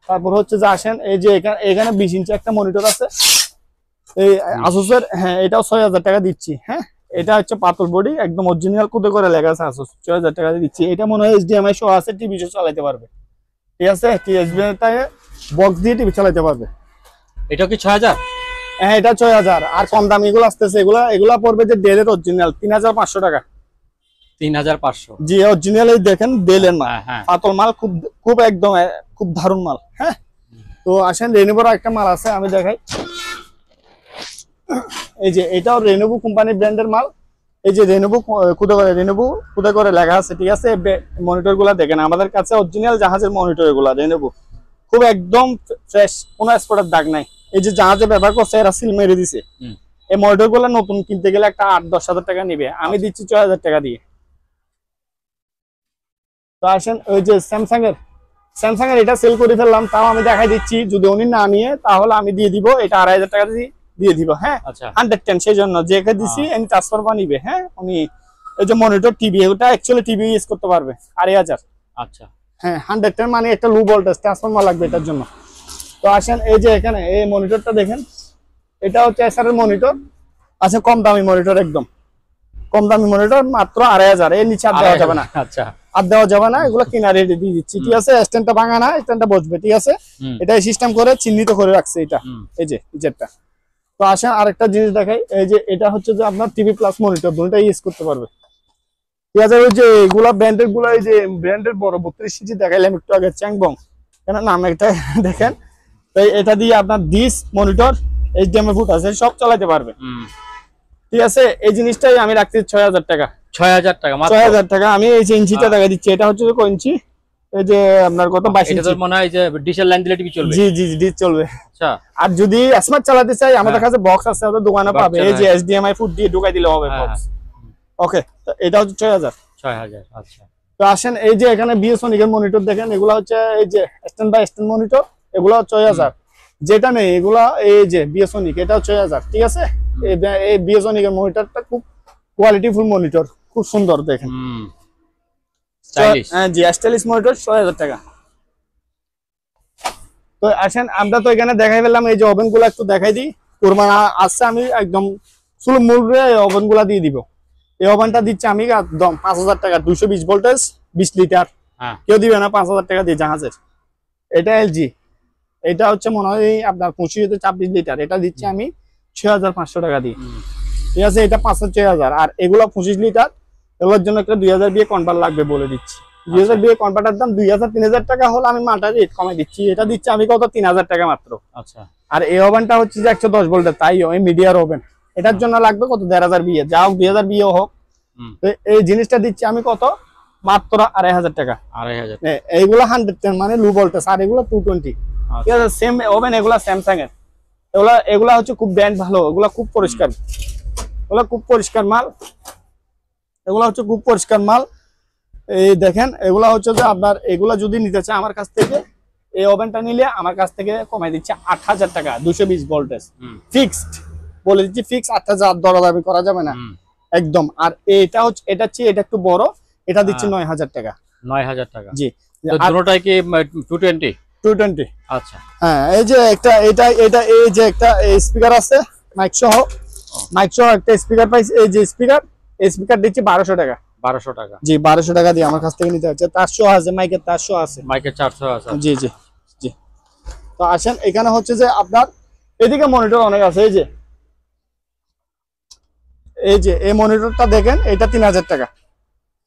তারপর হচ্ছে যে আসেন, এই যে এখানে 20 ইঞ্চি একটা মনিটর আছে, এই আসুসের। হ্যাঁ, এটাও 6000 টাকা দিচ্ছি। হ্যাঁ, এটা হচ্ছে পাতল বডি, একদম অরিজিনাল কোডে করে লেখা আছে আসুস, 6000 টাকা দিচ্ছি। এটা মনে হয় HDMI সহ আছে, টিভি সহ চালাতে পারবে, ঠিক আছে? HDMI বক্স দিয়ে টিভি চালাতে পারবে। এটা কি 6000? হ্যাঁ, এটা 6000। আর কম দামি এগুলো আসতেছে, এগুলা পড়বে যে ডেলের অরিজিনাল 3500 টাকা। 3500? জি, অরিজিনাল। এই দেখেন ডেলের মাল, পাতল মাল, খুব একদম খুব দারুণ মাল। হ্যাঁ, তো আসেন রেনোভোর একটা মাল আছে আমি দেখাই। এই যে এটাও রেনোভো কোম্পানির ব্র্যান্ডের মাল। এই যে রেনোভো খুদে করে লেখা আছে, ঠিক আছে। মনিটর গুলা দেখেন, আমাদের কাছে অরিজিনাল জাহাজের মনিটর এগুলা রেনোভো, খুব একদম ফ্রেশ, কোনো স্পটের দাগ নাই। এই যে জাহাজে ব্যবহার করছে এরা সিল মেরে দিছে। এই মনিটর গুলা নতুন কিনতে গেলে একটা 8-10 হাজার টাকা নিবে, আমি দিচ্ছি 6,000 টাকা দিয়ে। তো আসেন ওই যে স্যামসাং এর এটা সেল করে ফেললাম, তাও আমি দেখাই দিচ্ছি, যদি উনি না নিয়ে তাহলে আমি দিয়ে দিব এটা 2,500 টাকা দিয়ে দিব। হ্যাঁ, 110 সেই জন্য যে দিছি এনি ট্রান্সফার নিবে। হ্যাঁ, উনি এই যে মনিটর টিভি, ওটা অ্যাকচুয়ালি টিভি ইউজ করতে পারবে 2,500। আচ্ছা, হ্যাঁ 110 মানে একটা লো ভোল্টেজ ট্রান্সফরমার লাগবে এটার জন্য। তো আসেন এই যে এখানে এই মনিটরটা দেখেন, এটা হচ্ছে এসআর এর মনিটর। আচ্ছা, কম দামি মনিটর, একদম কম দামি মনিটর, মাত্র 2,500। এর নিচে আর দেওয়া যাবে না। আচ্ছা, আর দেওয়া যাবে না, এগুলো কিনা রেটে দিয়ে দিচ্ছি, ঠিক আছে। স্ট্যান্ডটা ভাঙা না, স্ট্যান্ডটা বসবে, ঠিক আছে। এটা সিস্টেম করে চিহ্নিত করে রাখছে এটা, এই যে নিচেরটা। তো আসেন আরেকটা জিনিস দেখাই, এই যে এটা হচ্ছে যে আপনার টিভি প্লাস মনিটর দুটোই ইউজ করতে পারবে, ঠিক আছে। ওই যে এগুলা ব্র্যান্ডের গুলা, এই যে ব্র্যান্ডের বড় 32 ইঞ্চি দেখাইলাম একটু আগে, চ্যাংবং, কেন নাম একটা দেখেন। তো এটা দিয়ে আপনার ডিস মনিটর এইচডিএমআই ফুট আছে, সব চালাতে পারবে, ঠিক আছে। এই জিনিসটাই আমি রাখছি 6,000 টাকা। 6,000 টাকা, 6,000 টাকা। আমি এই যে ইঞ্চিটা দেখা দিচ্ছি, এটা হচ্ছে কয় ইঞ্চি, এই যে আপনার কত 22 ইঞ্চি। এটা মনে হয় যে ডিজিটাল লাইন দিলে টিভি চলবে। জি জি জি, ডিশ চলবে। আচ্ছা, আর যদি স্মার্ট চালাতে চাই আমাদের কাছে বক্স আছে, আমাদের দোকানে পাবে। এই যে এইচডিএমআই ফুট দিয়ে ঢুকাই দিলে হবে বক্স। ওকে, তো এটা হচ্ছে 6,000। আচ্ছা। তো আসেন এই যে এখানে বিএসওনিক এর মনিটর দেখেন, এগুলা হচ্ছে এই যে স্ট্যান্ড বাই স্ট্যান্ড মনিটর, এগুলা 6,000। যেটা নেই এগুলা এই যে বিএসওনিক, এটা 6,000, ঠিক আছে। এই বিএসওনিক এর মনিটরটা খুব কোয়ালিটিফুল মনিটর, খুব সুন্দর দেখেন। হ্যাঁ জি, স্টাইলিশ মনিটর 6,000 টাকা। তো আসেন আমরা তো এখানে দেখাই ফেললাম, এই যে ওভেন গুলা একটু দেখাই দিই। কোরবান আসছে, আমি একদম সুলভ মূল্যে ওভেন গুলা দিয়ে দিব। এই ওভেনটা দিচ্ছি আমি একদম 5,000 টাকা, 220 ভোল্টেজ, 20 লিটার। কেউ দিবে না 5,000 টাকা দিয়ে জাহাজের। এটা এলজি, এটা হচ্ছে মনে হয় আপনার 25-26 লিটার, এটা দিচ্ছি আমি 6,500 টাকা দিয়ে, ঠিক আছে। এটা 5,000-6,000। আর এগুলো 25 লিটার, এগুলোর জন্য একটা 2,000 দিয়ে কনভার্ট লাগবে বলে দিচ্ছি। 2,000 দিয়ে কনভার্টার দাম 2,000-3,000 টাকা হলে আমি মালটা রেট কমাই দিচ্ছি। এটা দিচ্ছি আমি কত, 3,000 টাকা মাত্র। আচ্ছা। আর এই ওভেনটা হচ্ছে যে 110 ভোল্টের, তাই ওই মিডিয়ার ওভেন, এটার জন্য লাগবে কত, 1,500 বিয়ে, যা হোক 2,000 বিয়ে হোক। এই জিনিসটা দিচ্ছি আমি কত, মাত্র 2,500 টাকা। 2,500। এইগুলো 110 মানে লো ভোল্টেজ, আর এগুলো 220, ঠিক আছে। সেম ওভেন, এগুলা স্যামসাং এর। এগুলা হচ্ছে খুব ব্র্যান্ড ভালো, এগুলা খুব পরিষ্কার, এগুলা খুব পরিষ্কার মাল, এগুলা হচ্ছে খুব পরিষ্কার মাল। এই দেখেন, এগুলা হচ্ছে যে আপনার, এগুলা যদি নিতে চায় আমার কাছ থেকে, এই ওভেনটা নিলে আমার কাছ থেকে কমাই দিচ্ছে 8,000 টাকা, 220 ভোল্টেজ ফিক্সড বলে দিচ্ছি, ফিক্স 8,000, দরদামি করা যাবে না একদম। আর এটা হচ্ছে, এটা একটু বড়, এটা দিচ্ছি 9,000 টাকা। 9,000 টাকা, জি। দুটোটাই কি 220? 220। আচ্ছা। হ্যাঁ, এই যে একটা এটা এই যে একটা স্পিকার আছে, মাইক সহ একটা স্পিকার পাইছি। এই যে স্পিকার দিচ্ছি 1,200 টাকা। 1,200 টাকা, জি। 1,200 টাকা দিয়ে আমার কাছ থেকে নিতে হচ্ছে। 400 আছে, মাইকের 400 আছে, মাইকের 400 আছে। জি জি জি। তো আসেন এখানে হচ্ছে যে আপনার এদিকে মনিটর অনেক আছে। এই যে এই মনিটরটা দেখেন, এটা 3,000 টাকা।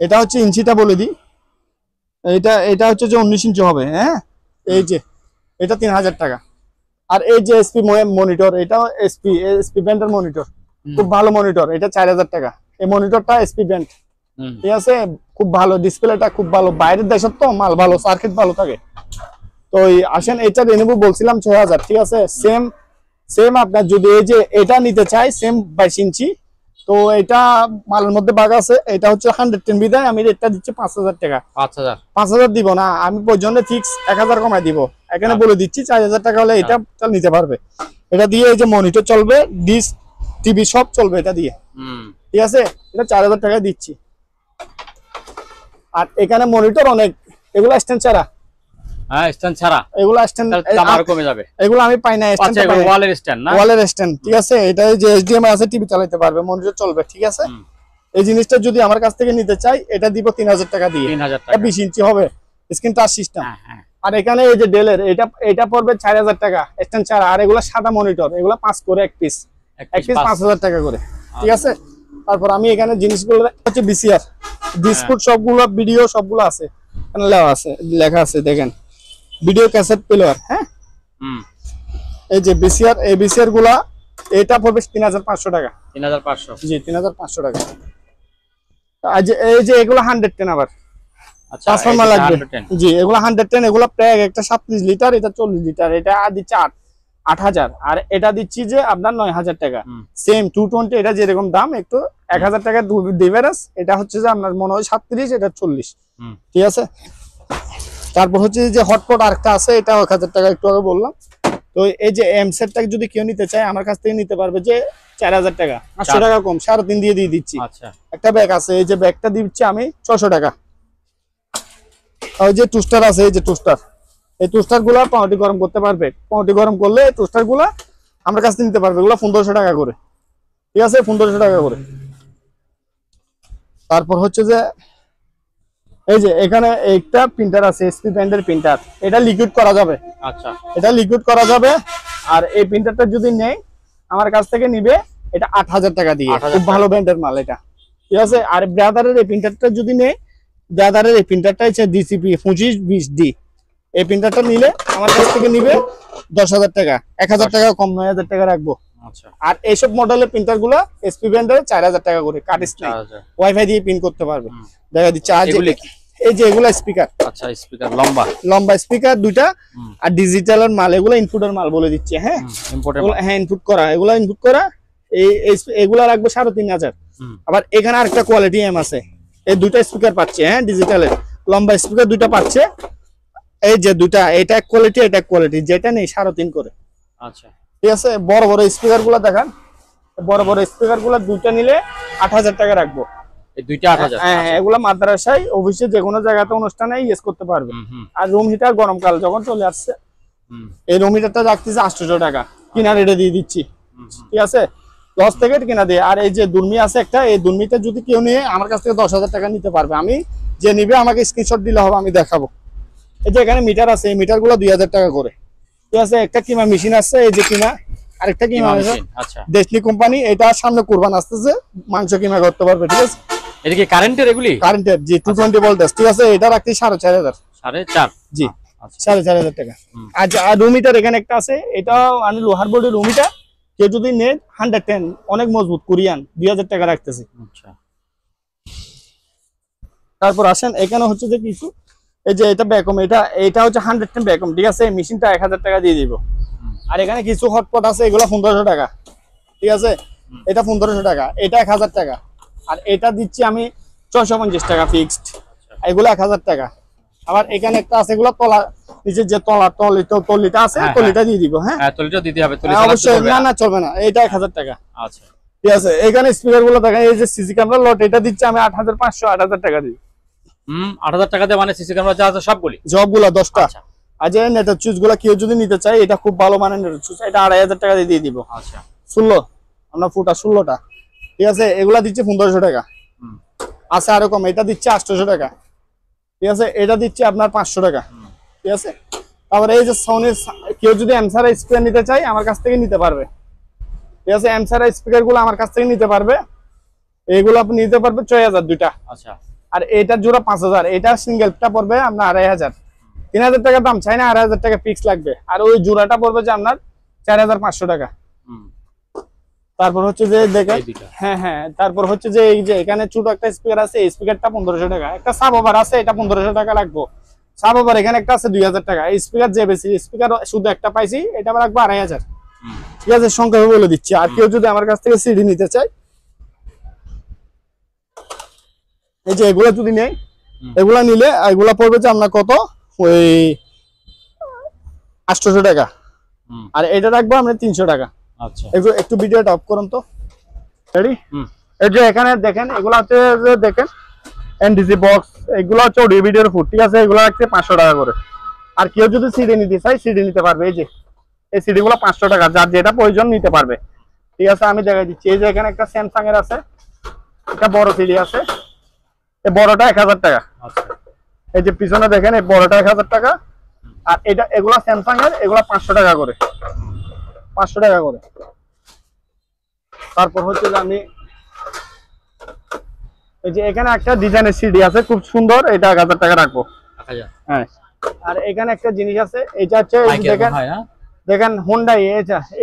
এটা হচ্ছে ইঞ্চিটা বলে দিই, এটা হচ্ছে যে 19 ইঞ্চি হবে। হ্যাঁ, এই যে এটা 3,000 টাকা। আর এই যে এসপি মনিটর, এটাও এসপি ব্র্যান্ডের মনিটর, খুব ভালো মনিটর, এটা 4,000 টাকা। এই মনিটরটা এসপি ব্র্যান্ড, ঠিক আছে। খুব ভালো, ডিসপ্লেটা খুব ভালো, বাইরের দেশের তো মাল ভালো, সার্কিট ভালো থাকে। তো আসেন এটা রেনোভো বলছিলাম 6,000, ঠিক আছে। সেম আপনার যদি এই যে এটা নিতে চাই, সেম 22 ইঞ্চি, তো এটা মালের মধ্যে বাগ আছে। এটা হচ্ছে 110 বিদায় আমি রেটটা দিচ্ছি 5,000 টাকা। 5,000 দিব না, আমি পর্যন্ত ফিক্স 1,000 কমাই দিব। এখানে বলে দিচ্ছি 4,000 টাকা হলে এটা নিতে পারবে। এটা দিয়ে এই যে মনিটর চলবে, ডিশ টিভি সব চলবে এটা দিয়ে, ঠিক আছে। এটা 4,000 টাকা দিচ্ছি। আর এখানে মনিটর অনেক, এগুলো স্ট্যান্ড ছাড়া। হ্যাঁ, স্ট্যান্ড ছাড়া, এগুলো স্ট্যান্ড দাম আরো কমে যাবে। এগুলো আমি পাই না, স্ট্যান্ড পাই, ওয়ালের স্ট্যান্ড না, ওয়ালের স্ট্যান্ড, ঠিক আছে। এটা যে এইচডিএমআই আছে, টিভি চালাতে পারবে, মনিটর চলবে, ঠিক আছে। এই জিনিসটা যদি আমার কাছ থেকে নিতে চাই, এটা দিব 3,000 টাকা দিয়ে। 3,000 টাকা, 20 ইঞ্চি হবে, স্ক্রিন টাচ সিস্টেম। আর এখানে এই যে ডেলের, এটা পড়বে 4,000 টাকা স্ট্যান্ড ছাড়া। আর এগুলো সাদা মনিটর, এগুলো 5 করে এক পিস 5,000 টাকা করে, ঠিক আছে। তারপর আমি এখানে জিনিসগুলো হচ্ছে বিসিআর ডিসপুট, সবগুলো ভিডিও সবগুলো আছে, এখানে লেখা আছে দেখেন, ভিডিও ক্যাসেট প্লেয়ার। হ্যাঁ, হুম। এই যে বিসিআর, এই বিসিআর গুলা এটা পড়বে 3500 টাকা। 3500। জি 3500 টাকা। আর যে এই যে এগুলো 110 আবার আচ্ছা, ট্রান্সফরমার এটা লাগবে। 110। জি এগুলো 110, এগুলো প্রায় একটা 37 লিটার, এটা 40 লিটার, এটা দিচ্ছে 8000, আর এটা দিচ্ছি যে আপনার 9000 টাকা। সেম 220, এটা যেরকম দাম একটু 1000 টাকা ডিফারেন্স। এটা হচ্ছে যে আপনার মনে হয় 37, এটা 40। ঠিক আছে। তারপর হচ্ছে যে হটপট আরেকটা আছে, এটা 1000 টাকা একটু আগে বললাম। তো এই যে এম সেটটা যদি কেউ নিতে চায় আমার কাছ থেকে নিতে পারবে যে 4000 টাকা, 500 টাকা কম, 3.5 দিয়ে দিচ্ছি। আচ্ছা, একটা ব্যাগ আছে, এই যে ব্যাগটা দিচ্ছি আমি 600 টাকা। ওই যে টুস্টার আছে, এই যে টুস্টার, এই টুস্টার গুলা পাউরুটি গরম করতে পারবে। পাউরুটি গরম করলে টুস্টার গুলা আমার কাছ থেকে নিতে পারবে, এগুলো 1500 টাকা করে। ঠিক আছে, 1500 টাকা করে। তারপর হচ্ছে যে এই যে এখানে একটা প্রিন্টার আছে, এসপি ব্র্যান্ডের প্রিন্টার, এটা লিকুইড করা যাবে। আচ্ছা, এটা লিকুইড করা যাবে। আর এই প্রিন্টারটা যদি নেয় আমার কাছ থেকে নিবে এটা 8000 টাকা দিয়ে, খুব ভালো ব্র্যান্ডের মাল এটা। ঠিক আছে। আর ব্রাদারের এই প্রিন্টারটা যদি নেয়, ব্রাদারের এই প্রিন্টারটা হচ্ছে ডিসিপি 2520D, এই প্রিন্টারটা নিলে আমার কাছ থেকে নিবে 10000 টাকা, 1000 টাকা কম, 9000 টাকা রাখবো। আচ্ছা। আর এইসব মডেলের প্রিন্টার গুলা এসপি ব্র্যান্ডের 4000 টাকা করে, কাটিস নাই, ওয়াইফাই দিয়ে প্রিন্ট করতে পারবে। দেখা দিচ্ছে। আর এই যে এগুলা স্পিকার, আচ্ছা স্পিকার লম্বা লম্বা স্পিকার দুইটা, আর ডিজিটালের মাল, এগুলা ইনপুটের মাল বলে দিচ্ছে। হ্যাঁ, হ্যাঁ ইনপুট করা, এগুলা ইনপুট করা। এগুলা রাখবো 3500। আবার এখানে আরেকটা কোয়ালিটি এম আছে, এই দুইটা স্পিকার পাচ্ছে। হ্যাঁ, ডিজিটালের লম্বা স্পিকার দুইটা পাচ্ছে। এই যে দুইটা, এটা এক কোয়ালিটি, এটা এক কোয়ালিটি, যেটা নেই 3.5 করে। আচ্ছা, ঠিক আছে। বড় বড় স্পিকার গুলা দেখান, বড় বড় স্পিকার গুলা দুইটা নিলে 8000 টাকা রাখবো। এই দুইটা 8000। হ্যাঁ, এগুলা মাদ্রাসায়, অফিসে, যে কোনো জায়গাতে অনুষ্ঠানে ইউজ করতে পারবে। আর রুম হিটার গরমকাল যখন চলে আসছে, এই রুম হিটারটা রাখতেছে 800 টাকা, কিনা রেটে দিয়ে দিচ্ছি। ঠিক আছে, লস থেকে কিনা দিয়ে। আর এই যে দুর্মি আছে একটা, এই দুর্মিটা যদি কেউ নিয়ে আমার কাছ থেকে 10,000 টাকা নিতে পারবে। আমি যে নিবে আমাকে স্ক্রিনশট দিলে হবে, আমি দেখাবো। এই যে এখানে মিটার আছে, এই মিটার গুলো 2000 টাকা করে। ঠিক আছে। একটা কিমা মেশিন আছে, এই যে কিমা, আরেকটা কিমা আছে, আচ্ছা, দেশনি কোম্পানি, এটা সামনে কুরবান আসতেছে, মাংস কিমা করতে পারবে। ঠিক আছে। এটা কি কারেন্টের? এগুলি কারেন্টের, জি 220 ভোল্টেজ। ঠিক আছে, এটা রাখতে 4500। 4.5। জি 4500 টাকা। আচ্ছা, আর রুম হিটার এখানে একটা আছে, এটা আমি লোহার বোর্ডের রুম হিটার, কেউ যদি নেয় 110, অনেক মজবুত, কোরিয়ান, 2000 টাকা রাখতেছি। আচ্ছা। তারপর আসেন, এখানে হচ্ছে যে কিছু, এই যে এটা ব্যাকম, এটা হচ্ছে 110 ব্যাকম। ঠিক আছে, মেশিনটা 1000 টাকা দিয়ে দিব। আর এখানে কিছু হটপট আছে, এগুলো 1500 টাকা। ঠিক আছে, এটা 1500 টাকা, এটা 1000 টাকা। আর এটা দিচ্ছি আমি 650 টাকা ফিক্সড, এগুলো 1000 টাকা। আবার এখানে একটা আছে, এগুলো তলা, নিচে যে তলিটা আছে, তলিটা দিয়ে দিব। হ্যাঁ, তলিটা দিতে হবে, অবশ্যই। না চলবে না, এটা 1000 টাকা। আচ্ছা, ঠিক আছে। এখানে স্পিকার গুলো দেখেন, এই যে সিসি ক্যামেরা লট, এটা দিচ্ছি আমি 8500, 8000 টাকা দিই। 8000 টাকা দিয়ে, মানে সিসি ক্যামেরা যা আছে সবগুলি, সবগুলা 10টা। আর যে নেটের চুজ গুলা কেউ যদি নিতে চায়, এটা খুব ভালো মানের নেটের চুজ, এটা 2500 টাকা দিয়ে দিব। আচ্ছা, 16, আমরা ফুটা 16টা। ঠিক আছে, এগুলা দিচ্ছি 1500 টাকা। আচ্ছা, এরকম এটা দিচ্ছে 800 টাকা। ঠিক আছে, এটা দিচ্ছে আপনার 500 টাকা। ঠিক আছে। তারপরে এই যে সোনির, কেউ যদি এমসার স্পিকার নিতে চায় আমার কাছ থেকে নিতে পারবে। ঠিক আছে, এমসার স্পিকার গুলো আমার কাছ থেকে নিতে পারবে, এইগুলো আপনি নিতে পারবে 6000 দুইটা। আচ্ছা। আর এটার জোড়া 5000, এটা সিঙ্গেলটা পড়বে আপনার 2500। 3000 টাকা দাম চাই না, 2500 টাকা ফিক্স লাগবে। আর ওই জোড়াটা পড়বে যে আপনার 4500 টাকা। তারপর হচ্ছে যে দেখেন, হ্যাঁ, তারপর হচ্ছে যে এই যে এখানে ছোট একটা স্পিকার আছে, এই স্পিকারটা 1500 টাকা। একটা সাব ওভার আছে, এটা 1500 টাকা রাখবো। সাব ওভার এখানে একটা আছে 2000 টাকা। এই স্পিকার যে বেশি স্পিকার শুধু একটা পাইছি, এটা রাখবো 2500। ঠিক আছে, সংখ্যা বলে দিচ্ছি। আর কেউ যদি আমার কাছ থেকে সিডি নিতে চায়, এই যে এগুলা যদি নেই, এগুলা নিলে এগুলা পড়বে যে আপনার কত, ওই 800 টাকা। আর এটা রাখবো আমরা 300 টাকা। আচ্ছা, একটু ভিডিওটা অফ করুন তো। রেডি? এই যে এখানে দেখেন, এগুলা হচ্ছে দেখেন এনডিসি বক্স, এগুলো হচ্ছে অডিও ভিডিওর ফুড। ঠিক আছে, এগুলো রাখছে 500 টাকা করে। আর কেউ যদি সিডি নিতে চায়, সিডি নিতে পারবে। এই যে এই সিডি গুলো 500 টাকা, যার যেটা প্রয়োজন নিতে পারবে। ঠিক আছে, আমি দেখাই দিচ্ছি। এই যে এখানে একটা স্যামসাং এর আছে, একটা বড় সিডি আছে, এই বড়টা 1000 টাকা। এই যে পিছনে দেখেন, এই বড়টা 1000 টাকা। আর এটা, এগুলা স্যামসাং এর, এগুলা 500 টাকা করে, 500 টাকা করে। তারপর হচ্ছে যে আমি এই যে এখানে একটা ডিজাইনের সিডি আছে, খুব সুন্দর, এটা 1000 টাকা রাখবো। হ্যাঁ। আর এখানে একটা জিনিস আছে, এটা হচ্ছে দেখেন, দেখেন হোন্ডাই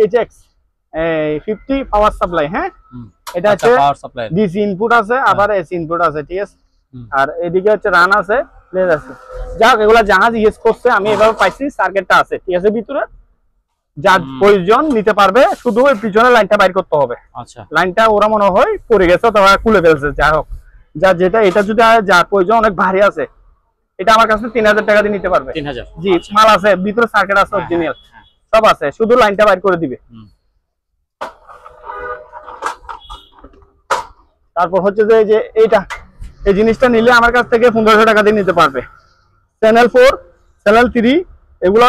এইচএক্স 50 পাওয়ার সাপ্লাই। হ্যাঁ, এটা হচ্ছে পাওয়ার সাপ্লাই, ডিসি ইনপুট আছে, আবার এসি ইনপুট আছে, ঠিক আছে। আর এদিকে হচ্ছে রান আছে, প্লেজ আছে। যাক, এগুলা জাহাজ ইউজ করছে, আমি এভাবে পাইছি, সার্কিটটা আছে, ঠিক আছে। ভিতরে যার প্রয়োজন নিতে পারবে, শুধু ওই পিছনে লাইনটা বাইর করতে হবে। আচ্ছা, লাইনটা ওরা মনে হয় পড়ে গেছে, অথবা খুলে ফেলছে, যাই হোক। যা যেটা এটা যদি যার প্রয়োজন অনেক ভারী আছে, এটা আমার কাছে 3000 টাকা দিয়ে নিতে পারবে। 3000, জি, মাল আছে, ভিতরে সার্কিট আছে, অরিজিনাল সব আছে, শুধু লাইনটা বাইর করে দিবে। তারপর হচ্ছে যে এইটা, এই জিনিসটা নিলে আমার কাছ থেকে 1500 টাকা দিয়ে নিতে পারবে। চ্যানেল 4, চ্যানেল 3 এগুলা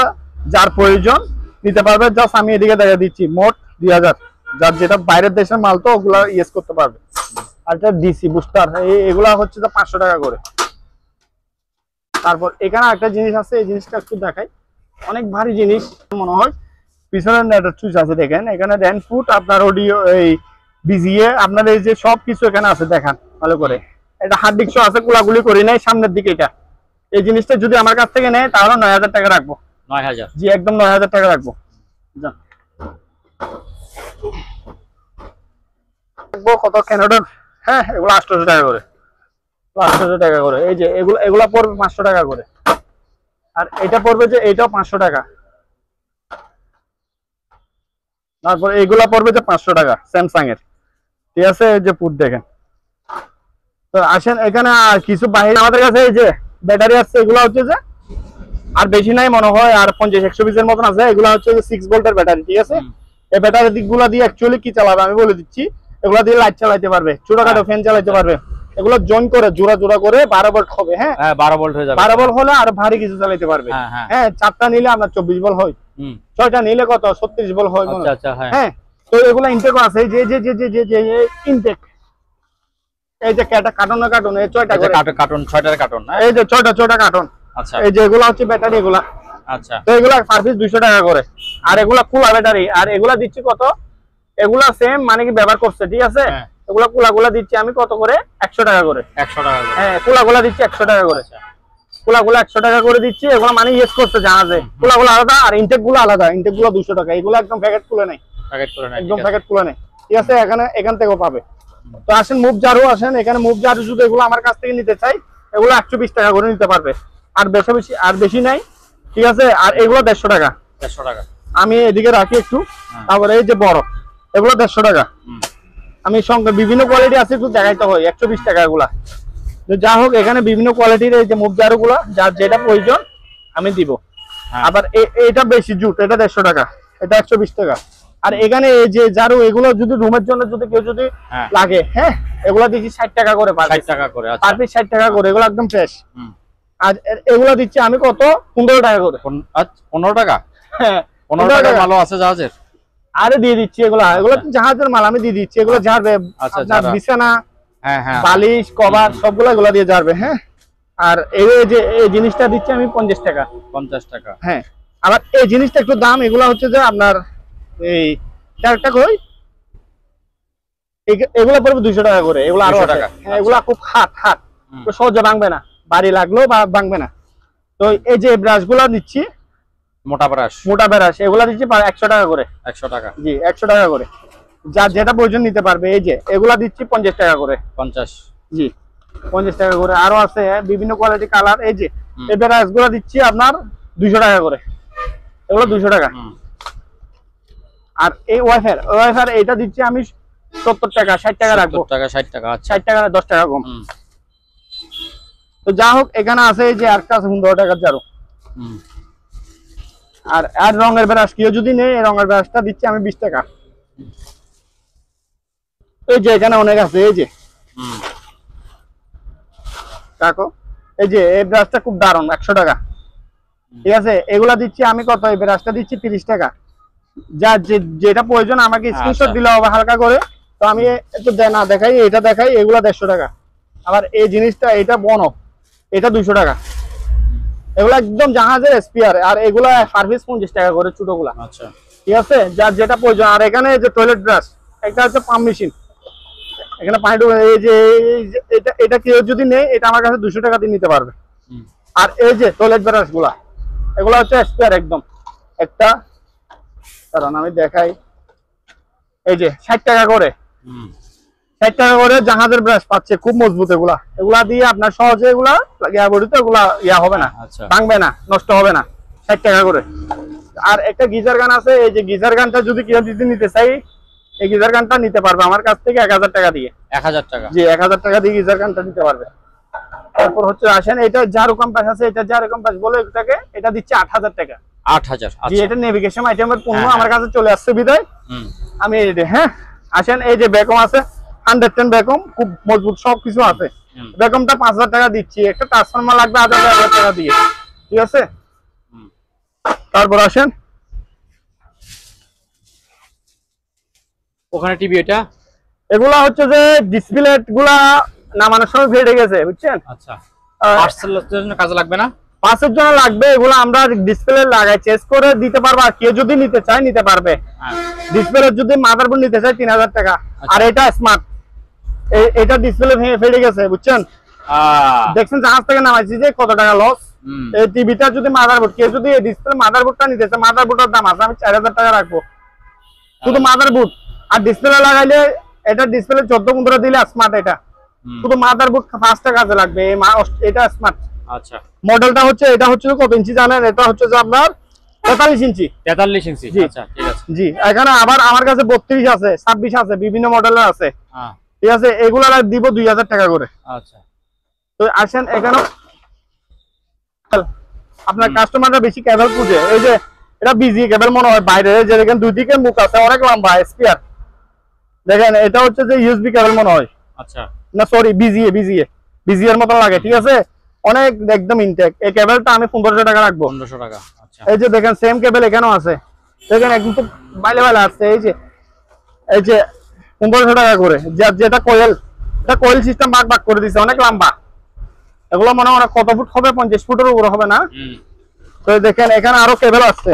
যার প্রয়োজন নিতে পারবে। জাস্ট আমি এদিকে দেখা দিচ্ছি, মোট 2000। যার যেটা বাইরের দেশের মাল তো ওগুলা ইউজ করতে পারবে। আর এটা ডিসি বুস্টার, এগুলা হচ্ছে তো 500 টাকা করে। তারপর এখানে একটা জিনিস আছে, এই জিনিসটা একটু দেখাই, অনেক ভারী জিনিস মনে হয়। পিছনের নেটের সুইচ আছে, দেখেন এখানে র্যান ফুট, আপনার অডিও, এই বিজিএ, আপনার এই যে সবকিছু এখানে আছে, দেখান ভালো করে। এটা হার্ড ডিস্ক আছে, গুলাগুলি করি নাই, সামনের দিকে এটা। এই জিনিসটা যদি আমার কাছ থেকে নেয় তাহলে 9000 টাকা রাখবো। 9000? জি, একদম 9000 টাকা রাখবো। কত ক্যানাডার? হ্যাঁ, এগুলো 800 টাকা করে, 800 টাকা করে। এই যে এগুলা পড়বে 500 টাকা করে। আর এটা পড়বে যে এটাও 500 টাকা। তারপর এইগুলা পড়বে যে 500 টাকা স্যামসাং এর, ঠিক আছে। এই যে পুট দেখেন। তো আসেন এখানে আর কিছু বাইরে আমাদের কাছে এই যে ব্যাটারি আছে, এগুলো হচ্ছে যে আর বেশি নাই মনে হয়, আর 50-120 এর মতন আছে। এগুলো হচ্ছে যে 6 ভোল্টের ব্যাটারি, ঠিক আছে। এই ব্যাটারি দিকগুলো দিয়ে অ্যাকচুয়ালি কি চালাবে আমি বলে দিচ্ছি। এগুলো দিয়ে লাইট চালাতে পারবে, ছোটখাটো ফ্যান চালাতে পারবে। এগুলো জয়েন করে জোড়া করে 12 ভোল্ট হবে। হ্যাঁ, 12 ভোল্ট হয়ে যাবে। 12 ভোল্ট হলে আর ভারী কিছু চালাতে পারবে। হ্যাঁ, 4টা নিলে আপনার 24 ভোল্ট হয়, 6টা নিলে কত 36 ভোল্ট হয়। আচ্ছা আচ্ছা, হ্যাঁ। তো এগুলো ইনটেক আছে, যে ইনটেক, এই যে কার্টন এই 6টা করে কার্টন, 6টার কার্টন, এই যে 6টা কার্টন। আচ্ছা, এই যে এগুলা হচ্ছে ব্যাটারি, এগুলা। আচ্ছা, তো এগুলা পার পিস 200 টাকা করে। আর এগুলা কুলা ব্যাটারি, আর এগুলা দিচ্ছি কত, এগুলা সেম মানে কি ব্যবহার করছে, ঠিক আছে। এগুলা কুলাগুলা দিচ্ছি আমি কত করে, 100 টাকা করে। 100 টাকা করে? হ্যাঁ, কুলাগুলা দিচ্ছি 100 টাকা করে। কুলাগুলা 100 টাকা করে দিচ্ছি। এগুলা মানে ইউজ করছে জাহাজে। কুলাগুলা আলাদা, আর ইনটেক গুলো আলাদা। ইনটেক গুলো 200 টাকা। এগুলো একদম প্যাকেট খুলে নাই, একদম প্যাকেট খুলে নাই, ঠিক আছে। এখান থেকেও পাবে। তো আসেন মুভ জারু, আসেন এখানে মুভ জারু। যদি এগুলো আমার কাছ থেকে নিতে চাই, এগুলো 120 টাকা করে নিতে পারবে। আর বেশি নাই, ঠিক আছে। আর এগুলো 150 টাকা। 150 টাকা আমি এদিকে রাখি একটু। তারপরে এই যে বড়, এগুলো 150 টাকা। আমি সঙ্গে বিভিন্ন কোয়ালিটি আছে, একটু দেখাইতে হয়। 120 টাকা এগুলা। যা হোক, এখানে বিভিন্ন কোয়ালিটির এই যে মুভ জারু গুলা, যার যেটা প্রয়োজন আমি দিব। আবার এটা বেশি জুট, এটা 150 টাকা, এটা 120 টাকা। আর এখানে এই যে জারু, এগুলো যদি রুমের জন্য যদি কেউ যদি লাগে, হ্যাঁ, এগুলো দিচ্ছি 60 টাকা করে, 60 টাকা করে। পার পিস 60 টাকা করে। এগুলো একদম ফ্রেশ। আর এগুলো দিচ্ছি আমি কত, 15 টাকা করে। 15 টাকা? হ্যাঁ, 15 টাকা ভালো আছে জাহাজের। আরে দিয়ে দিচ্ছি, এগুলো জাহাজের মাল আমি দিয়ে দিচ্ছি। এগুলো ঝাড়বে, আপনার বিছানা, বালিশ, কভার সবগুলো এগুলো দিয়ে ঝাড়বে। হ্যাঁ। আর এই যে এই জিনিসটা দিচ্ছি আমি 50 টাকা। 50 টাকা? হ্যাঁ। আবার এই জিনিসটা একটু দাম, এগুলো হচ্ছে যে আপনার এই চারটা কই, এগুলো পড়বে 200 টাকা করে। এগুলো আরো টাকা। হ্যাঁ, এগুলো খুব হাট সহজে ভাঙবে না, বাড়ি লাগলেও ভাঙবে না। তো এই যে ব্রাশ গুলো দিচ্ছি, মোটা ব্রাশ, এগুলো দিচ্ছি 100 টাকা করে। 100 টাকা? জি, 100 টাকা করে। যার যেটা প্রয়োজন নিতে পারবে। এই যে এগুলা দিচ্ছি 50 টাকা করে। 50? জি, 50 টাকা করে। আরো আছে বিভিন্ন কোয়ালিটি কালার। এই যে এই ব্রাশ গুলো দিচ্ছি আপনার 200 টাকা করে। এগুলো 200 টাকা। আর এই ওয়াইফার এটা দিচ্ছি আমি 70 টাকা, 60 টাকা রাখবো। 60 টাকা? আচ্ছা, 60 টাকা, 10 টাকা কম। তো যা হোক, এখানে আছে এই যে আরেকটা আছে 15 টাকার জারু। আর রঙের ব্রাশ কেউ যদি নেই, এই রঙের ব্রাশটা দিচ্ছি আমি 20 টাকা। এই যে এখানে অনেক আছে। এই যে কাকো, এই যে এই ব্রাশটা খুব দারুণ, 100 টাকা, ঠিক আছে। এগুলা দিচ্ছি আমি কত, এই ব্রাশটা দিচ্ছি 30 টাকা। যার যেটা প্রয়োজন আমাকে স্ক্রিনশট দিলে হবে হালকা করে। তো আমি একটু না দেখাই, এটা দেখাই। এগুলা 150 টাকা। আবার এই জিনিসটা, এটা বনো, এটা 200 টাকা। এগুলো একদম জাহাজের স্পিয়ার। আর এগুলা সার্ভিস 50 টাকা করে ছোটগুলা। আচ্ছা, ঠিক আছে, যার যেটা প্রয়োজন। আর এখানে যে টয়লেট ব্রাশ, একটা হচ্ছে পাম্প মেশিন, এখানে পানি ঢোকে। এই যে এটা কেউ যদি নেই, এটা আমার কাছে 200 টাকা দিয়ে নিতে পারবে। আর এই যে টয়লেট ব্রাশ গুলা, এগুলো হচ্ছে স্পেয়ার একদম। একটা কারণ আমি দেখাই, এই যে 60 টাকা করে, হুম 60 টাকা করে জাহাজের ব্রাশ পাচ্ছে, খুব মজবুত। এগুলা দিয়ে আপনার সহজে এগুলা বডিতে এগুলা হবে না, আচ্ছা ভাঙবে না, নষ্ট হবে না। 60 টাকা করে। আর একটা গিজার গান আছে, এই যে গিজার গানটা যদি কেউ যদি নিতে চাই, এই গিজার গানটা নিতে পারবে আমার কাছ থেকে 1000 টাকা দিয়ে। 1000 টাকা? জি 1000 টাকা দিয়ে গিজার গানটা নিতে পারবে। তারপর হচ্ছে আসেন, এটা জারু কম্পাস আছে, এটা জারু কম্পাস বলে এটাকে, এটা দিচ্ছে 8000 টাকা। 8000? জি, আচ্ছা এটা নেভিগেশন আইটেমের পণ্য হ্যাঁ, আমার কাছে চলে আসছে বিদায় হুম আমি এই যে, হ্যাঁ আসেন, এই যে বেকম আছে 110 বেকম, খুব মজবুত, সবকিছু আছে। হুম বেকমটা 5000 টাকা দিচ্ছি, একটা ট্রান্সফরমার লাগবে 1000 টাকা দিয়ে, ঠিক আছে। হুম। তারপর আসেন, ওখানে টিভি, এটা এগুলা হচ্ছে যে ডিসপ্লে গুলা নামানোর সময় ফেটে গেছে, বুঝছেন। আচ্ছা, পার্সেলের জন্য কাজে লাগবে না? 5 এর জন্য লাগবে, এগুলো আমরা ডিসপ্লে লাগাই চেঞ্জ করে দিতে পারবো, আর কেউ যদি নিতে চায় নিতে পারবে। হ্যাঁ ডিসপ্লে যদি মাদারবোর্ড নিতে চায় 3000 টাকা। আর এটা স্মার্ট, এটা ডিসপ্লে ভেঙে ফেটে গেছে, বুঝছেন। দেখছেন জাহাজ থেকে নামাইছি যে কত টাকা লস। এই টিভিটা যদি মাদারবোর্ড, কেউ যদি এই ডিসপ্লে মাদারবোর্ডটা নিতে চায়, মাদারবোর্ডের দাম আছে, আমি 4000 টাকা রাখবো শুধু মাদারবোর্ড। আর ডিসপ্লে লাগাইলে এটা ডিসপ্লে 14-15 দিলে স্মার্ট, এটা শুধু মাদারবোর্ড 5 টাকা কাজে লাগবে, এটা স্মার্ট। আচ্ছা, মডেলটা হচ্ছে, এটা হচ্ছে কত ইঞ্চি জানেন? এটা হচ্ছে যে আপনার 43 ইঞ্চি। 43 ইঞ্চি? জি। আচ্ছা ঠিক আছে। জি, এখানে আবার আমার কাছে 32 আছে, 26 আছে, বিভিন্ন মডেলের আছে, হ্যাঁ ঠিক আছে। এগুলা দিব 2000 টাকা করে। আচ্ছা, তো আসেন, এখানে আপনার কাস্টমাররা বেশি কেবল খুঁজে, এই যে এটা বিজি কেবল মনে হয় বাইরে, যে দেখেন দুই দিকে মুখ আছে, অনেক লম্বা স্পিয়ার, দেখেন এটা হচ্ছে যে ইউএসবি কেবল মনে হয়। আচ্ছা, না সরি, বিজিএ এর মতো লাগে, ঠিক আছে, অনেক একদম ইনটেক। এই কেবলটা আমি 1500 টাকা রাখবো। 1500 টাকা? আচ্ছা, এই যে দেখেন সেম কেবল এখানেও আছে, দেখেন একদম তো বাইলে বাইলে আসছে, এই যে 1500 টাকা করে। যেটা কোয়েল, এটা কোয়েল সিস্টেম ভাগ করে দিছে, অনেক লম্বা। এগুলো মনে হয় কত ফুট হবে, 50 ফুটের উপরে হবে না। তো দেখেন এখানে আরো কেবল আছে,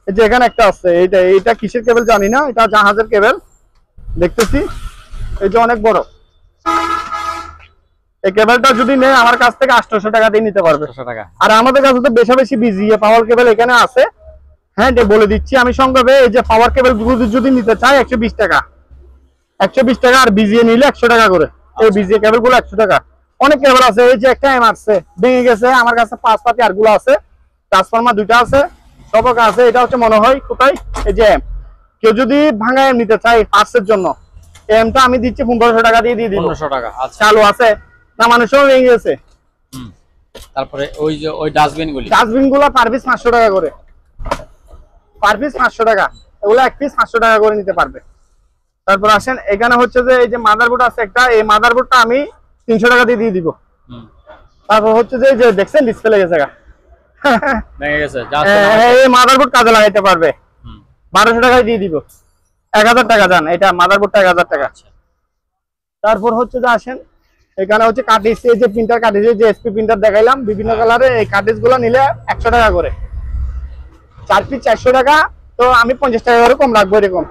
এই যে এখানে একটা আছে, এইটা কিসের কেবল জানি না, এটা জাহাজের কেবল দেখতেছি, এই যে অনেক বড়। এই কেবলটা যদি নেয় আমার কাছ থেকে 800 টাকা দিয়ে নিতে পারবে। 800 টাকা? আর আমাদের কাছে তো বেশি বেশি বিজিএ পাওয়ার কেবল এখানে আছে, হ্যাঁ বলে দিচ্ছি আমি সংক্ষেপে। এই যে পাওয়ার কেবল যদি নিতে চাই 120 টাকা, 120 টাকা। আর বিজিএ নিলে 100 টাকা করে। এই বিজিএ কেবল গুলো 100 টাকা। অনেক কেবল আছে, এই যে একটা এম আছে ভেঙে গেছে, আমার কাছে 5 পাতি আর গুলো আছে, ট্রান্সফরমার 2টা আছে, সবক আছে। এটা হচ্ছে মনে হয় কোথায়, এই যে এম। কেউ যদি ভাঙা এম নিতে চাই পার্টসের জন্য, এমটা আমি দিচ্ছি 1500 টাকা দিয়ে দিব। 1500 টাকা? আচ্ছা, চালু আছে না, মানুষও ভেঙে গেছে। তারপরে ওই যে ওই ডাস্টবিন গুলো পার পিস 500 টাকা করে, পার পিস 500 টাকা। এগুলো এক পিস 500 টাকা করে নিতে পারবে। তারপর আসেন, এখানে হচ্ছে যে এই যে মাদারবোর্ড আছে একটা, এই মাদারবোর্ডটা আমি 300 টাকা দিয়ে দিব। তারপর হচ্ছে যে দেখছেন ডিসপ্লে গেছে, ভেঙে গেছে, এই মাদারবোর্ড কাজে লাগাইতে পারবে, 1200 টাকায় দিয়ে দিব। 1000 টাকা যান, এটা মাদারবোর্ডটা 1000 টাকা। তারপর হচ্ছে যে আসেন, এখানে হচ্ছে কার্টিজ, এই যে প্রিন্টার কার্টিজ, যে এসপি প্রিন্টার দেখাইলাম বিভিন্ন কালারে, এই কার্টিজ গুলো নিলে 100 টাকা করে, 4 পিস 400 টাকা। তো আমি 50 টাকা করে কম রাখবো, এরকম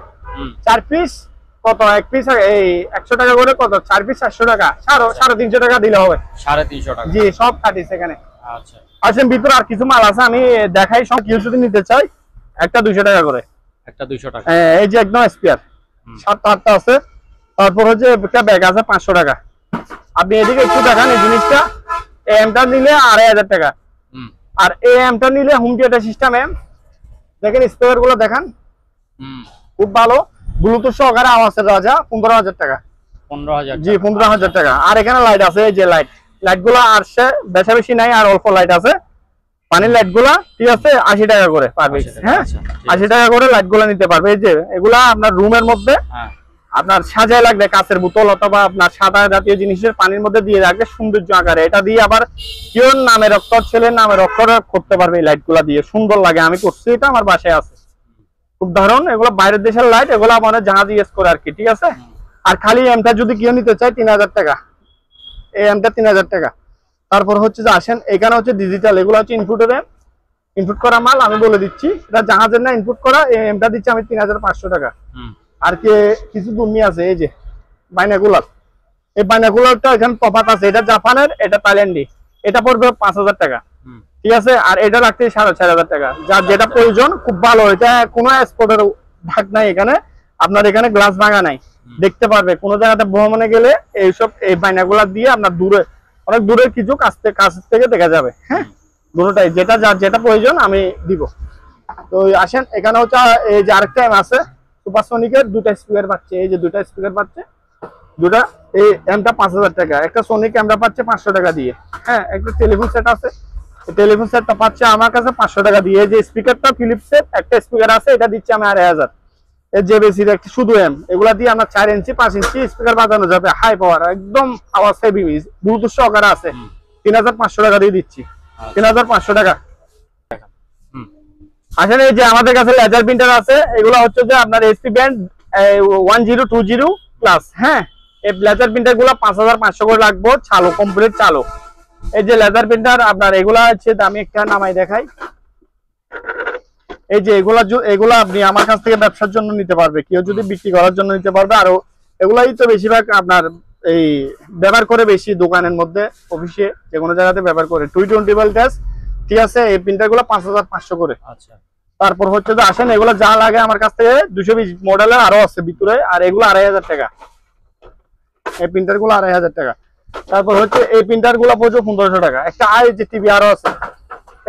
4 পিস কত, এক পিস এই 100 টাকা করে, কত 4 পিস 400 টাকা, 350 টাকা দিলে হবে। 350 টাকা? জি, সব কার্টিজ এখানে। আচ্ছা, আসেন ভিতরে আর কিছু মাল আছে, আমি দেখাই। সব কেউ যদি নিতে চাই একটা 200 টাকা করে, একটা 200 টাকা। এই যে একদম স্পেয়ার 7-8টা আছে। তারপর হচ্ছে একটা ব্যাগ আছে 500 টাকা। আপনি এদিকে একটু দেখান এই জিনিসটা, এমটা নিলে 2500 টাকা। আর এই এমটা নিলে হোম থিয়েটার সিস্টেম এম, দেখেন স্পিকার গুলো দেখান, খুব ভালো, ব্লুটুথ সহকারে আওয়াজের রাজা, 15000 টাকা। 15000? জি 15000 টাকা। আর এখানে লাইট আছে, এই যে লাইট গুলো আসছে, বেশি বেশি নাই, আর অল্প লাইট আছে, পানির লাইট গুলা, ঠিক আছে 80 টাকা করে পার পিস। হ্যাঁ 80 টাকা করে লাইট গুলা নিতে পারবে। এই যে এগুলা আপনার রুমের মধ্যে আপনার সাজায় লাগবে, কাঁচের বোতল অথবা আপনার সাদা জাতীয় জিনিসের পানির মধ্যে দিয়ে রাখবে সৌন্দর্য আকারে। এটা দিয়ে আবার কেউ নামের অক্ষর, ছেলের নামের অক্ষর করতে পারবে এই লাইট গুলা দিয়ে, সুন্দর লাগে। আমি করছি, এটা আমার বাসায় আছে, খুব দারুণ। এগুলো বাইরের দেশের লাইট, এগুলো আমাদের জাহাজ ইউজ করে আর কি, ঠিক আছে। আর খালি এমটা যদি কেউ নিতে চায় 3000 টাকা, এই এমটা 3000 টাকা। তারপর হচ্ছে যে আসেন, এখানে হচ্ছে ডিজিটাল, এগুলো হচ্ছে ইনপুটের এম, ইনপুট করা মাল। আমি বলে দিচ্ছি এটা জাহাজের না, ইনপুট করা। এই এমটা দিচ্ছি আমি 3500 টাকা। আর কিছু দুর্মি আছে, এই যে বাইনাকুলার, এই বাইনাকুলারটা এখানে তফাৎ আছে, এটা জাপানের, এটা থাইল্যান্ডি, এটা পড়বে 5000 টাকা। ঠিক আছে। আর এটা রাখতে 4,500 টাকা, যার যেটা প্রয়োজন খুব ভালো। এটা কোনো স্পটের ভাগ নাই এখানে, আপনার এখানে গ্লাস ভাঙা নাই, দেখতে পারবে। কোনো জায়গাতে ভ্রমণে গেলে এইসব এই বাইনাগুলা দিয়ে আপনার দূরে অনেক দূরের কিছু কাছ থেকে দেখা যাবে। হ্যাঁ, দুটোটাই যেটা যার যেটা প্রয়োজন আমি দিব। তো আসেন, এখানে হচ্ছে এই যে আরেকটা এম আছে সুপারসনিকের, দুটা স্পিকার পাচ্ছে। এই যে দুটা স্পিকার পাচ্ছে, দুটা। এই এমটা 5,000 টাকা। একটা সোনি ক্যামেরা পাচ্ছে 500 টাকা দিয়ে। হ্যাঁ, একটা টেলিফোন সেট আছে, টেলিফোন সেটটা পাচ্ছে আমার কাছে 500 টাকা দিয়ে। এই যে স্পিকারটা ফিলিপসের একটা স্পিকার আছে, এটা দিচ্ছে আমি 2,500। এর যে বেশি একটা শুধু এম, এগুলা দিয়ে আমরা 4 ইঞ্চি 5 ইঞ্চি স্পিকার বাজানো যাবে, হাই পাওয়ার, একদম আওয়াজ হেভি, ব্লুটুথ সহকারে আছে। 3,500 টাকা দিয়ে দিচ্ছি, 3,500 টাকা। আসলে এই যে আমাদের কাছে লেজার প্রিন্টার আছে, এগুলো হচ্ছে যে আপনার এসপি ব্যান্ড 1020 প্লাস। হ্যাঁ, এই লেজার প্রিন্টার গুলো 5,500 করে লাগবে, চালু কমপ্লিট চালু। এই যে লেজার প্রিন্টার আপনার এগুলা হচ্ছে, আমি একটা নামাই দেখাই। এই যে এগুলা আপনি আমার কাছ থেকে ব্যবসার জন্য নিতে পারবে, কেউ যদি বিক্রি করার জন্য নিতে পারবে। আরো এগুলাই তো বেশিরভাগ আপনার এই ব্যবহার করে বেশি, দোকানের মধ্যে, অফিসে, যে কোনো জায়গাতে ব্যবহার করে। 220 ভোল্টেজ, ঠিক আছে। এই প্রিন্টার গুলো 5,500 করে। আচ্ছা, তারপর হচ্ছে যে আসেন, এগুলো যা লাগে আমার কাছ থেকে 220 মডেলের আরো আছে ভিতরে, আর এগুলো 2,500 টাকা। এই প্রিন্টার গুলো 2,500 টাকা। তারপর হচ্ছে এই প্রিন্টার গুলো পড়ছে 1,500 টাকা। একটা যে টিভি আরো আছে,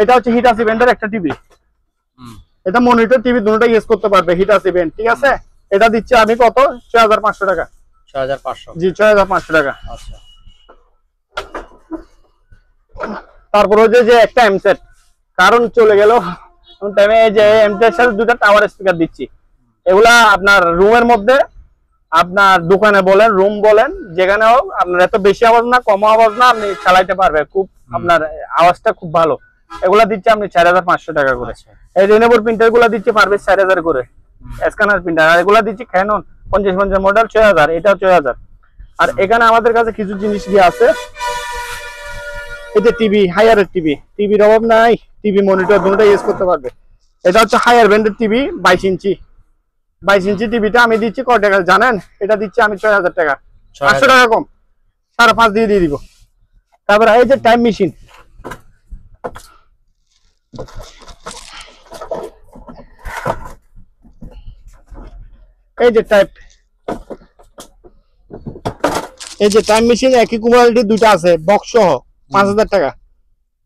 এটা হচ্ছে হিটাচি ব্র্যান্ডের একটা টিভি। এটা মনিটর টিভি দুটোটা ইউজ করতে পারবে, হিটাচি ব্র্যান্ড, ঠিক আছে। এটা দিচ্ছি আমি কত, 6,500 টাকা। 6,500? জি, 6,500 টাকা। আচ্ছা। তারপর হচ্ছে যে একটা এমসেট, কারণ চলে গেল টাইমে, এই যে এমসেট সাথে দুটো টাওয়ার স্পিকার দিচ্ছি। এগুলা আপনার রুমের মধ্যে, আপনার দোকানে বলেন, রুম বলেন, যেখানে হোক, আপনার এত বেশি আওয়াজ না, কম আওয়াজ না, আপনি চালাইতে পারবে, খুব আপনার আওয়াজটা খুব ভালো। এগুলা দিচ্ছে আপনি 4,500 টাকা করে। এই রেনেবোর প্রিন্টার গুলা দিচ্ছে পারবে 4,000 করে, স্ক্যানার প্রিন্টার। আর এগুলা দিচ্ছি ক্যানন 50 মডেল 6,000, এটাও 6,000। আর এখানে আমাদের কাছে কিছু জিনিস কি আছে, এই যে টিভি, হায়ারের টিভি, টিভির অভাব নাই, টিভি মনিটর দুটোটা ইউজ করতে পারবে। এটা হচ্ছে হায়ার ব্র্যান্ডের টিভি, 22 ইঞ্চি। 22 ইঞ্চি টিভিটা আমি দিচ্ছি কত টাকা জানেন? এটা দিচ্ছি আমি 6,000 টাকা, 500 টাকা কম, 5.5 দিয়ে দিব। তারপরে এই যে টাইম মেশিন, এই যে টাইম মেশিন, একই কোয়ালিটির দুটো আছে, বক্স সহ, 5,000 টাকা।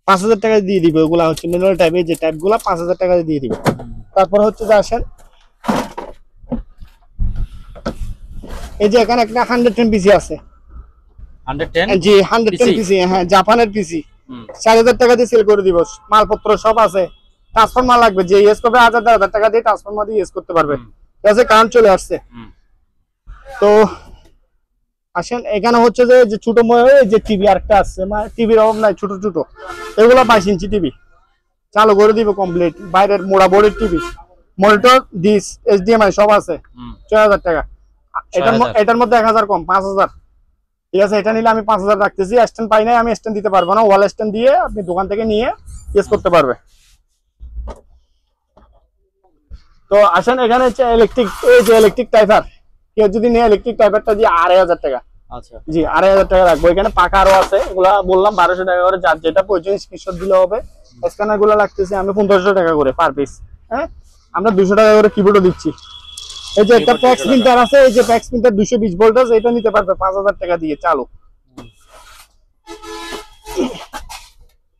5,000 টাকা দিয়ে দিবে। ওগুলা হচ্ছে ম্যানুয়াল টাইপ, এই যে টাইপ গুলা 5,000 টাকা দিয়ে দিবে। তারপর হচ্ছে যে আসেন, এই যে এখানে একটা 110 পিসি আছে। 110? জি, 110 পিসি, হ্যাঁ, জাপানের পিসি। 4,000 টাকা দিয়ে সেল করে দিব, মালপত্র সব আছে। ট্রান্সফরমার লাগবে, যে ইউজ করবে 1,000 টাকা দিয়ে ট্রান্সফরমার দিয়ে ইউজ করতে পারবে, ঠিক আছে। কারেন্ট চলে আসছে। তো আসেন, এখানে হচ্ছে যে ছোট যে টিভি আরেকটা আছে, মানে টিভির অভাব নাই, ছোট ছোট, এগুলো 22 ইঞ্চি টিভি চালু করে দিব কমপ্লিট। বাইরের মোড়া বোর্ডের টিভি, মনিটর, ডিস, এইচডিএমআই সব আছে, 6,000 টাকা। এটার মধ্যে 1,000 কম, 5,000, ঠিক আছে। এটা নিলে আমি 5,000 রাখতেছি। স্ট্যান্ড পাই নাই, আমি স্ট্যান্ড দিতে পারবো না, ওয়াল স্ট্যান্ড দিয়ে আপনি দোকান থেকে নিয়ে ইউজ করতে পারবে। তো আসেন, এখানে হচ্ছে ইলেকট্রিক, এই যে ইলেকট্রিক টাইপার, কেউ যদি নিয়ে ইলেকট্রিক টাইপারটা দিয়ে 2,500 টাকা। আচ্ছা, জি, 2,500 টাকা রাখবো। এখানে পাকা আরো আছে, এগুলা বললাম 1,200 টাকা করে, যার যেটা প্রয়োজন স্ক্রিনশট দিলে হবে। স্ক্যানার গুলো লাগতেছে আমি 1,500 টাকা করে পার পিস। হ্যাঁ, আমরা 200 টাকা করে কিবোর্ডও দিচ্ছি। এই যে একটা প্যাক্স প্রিন্টার আছে, এই যে প্যাক্স প্রিন্টার 220 ভোল্টেজ, এটা নিতে পারবে 5,000 টাকা দিয়ে চালু।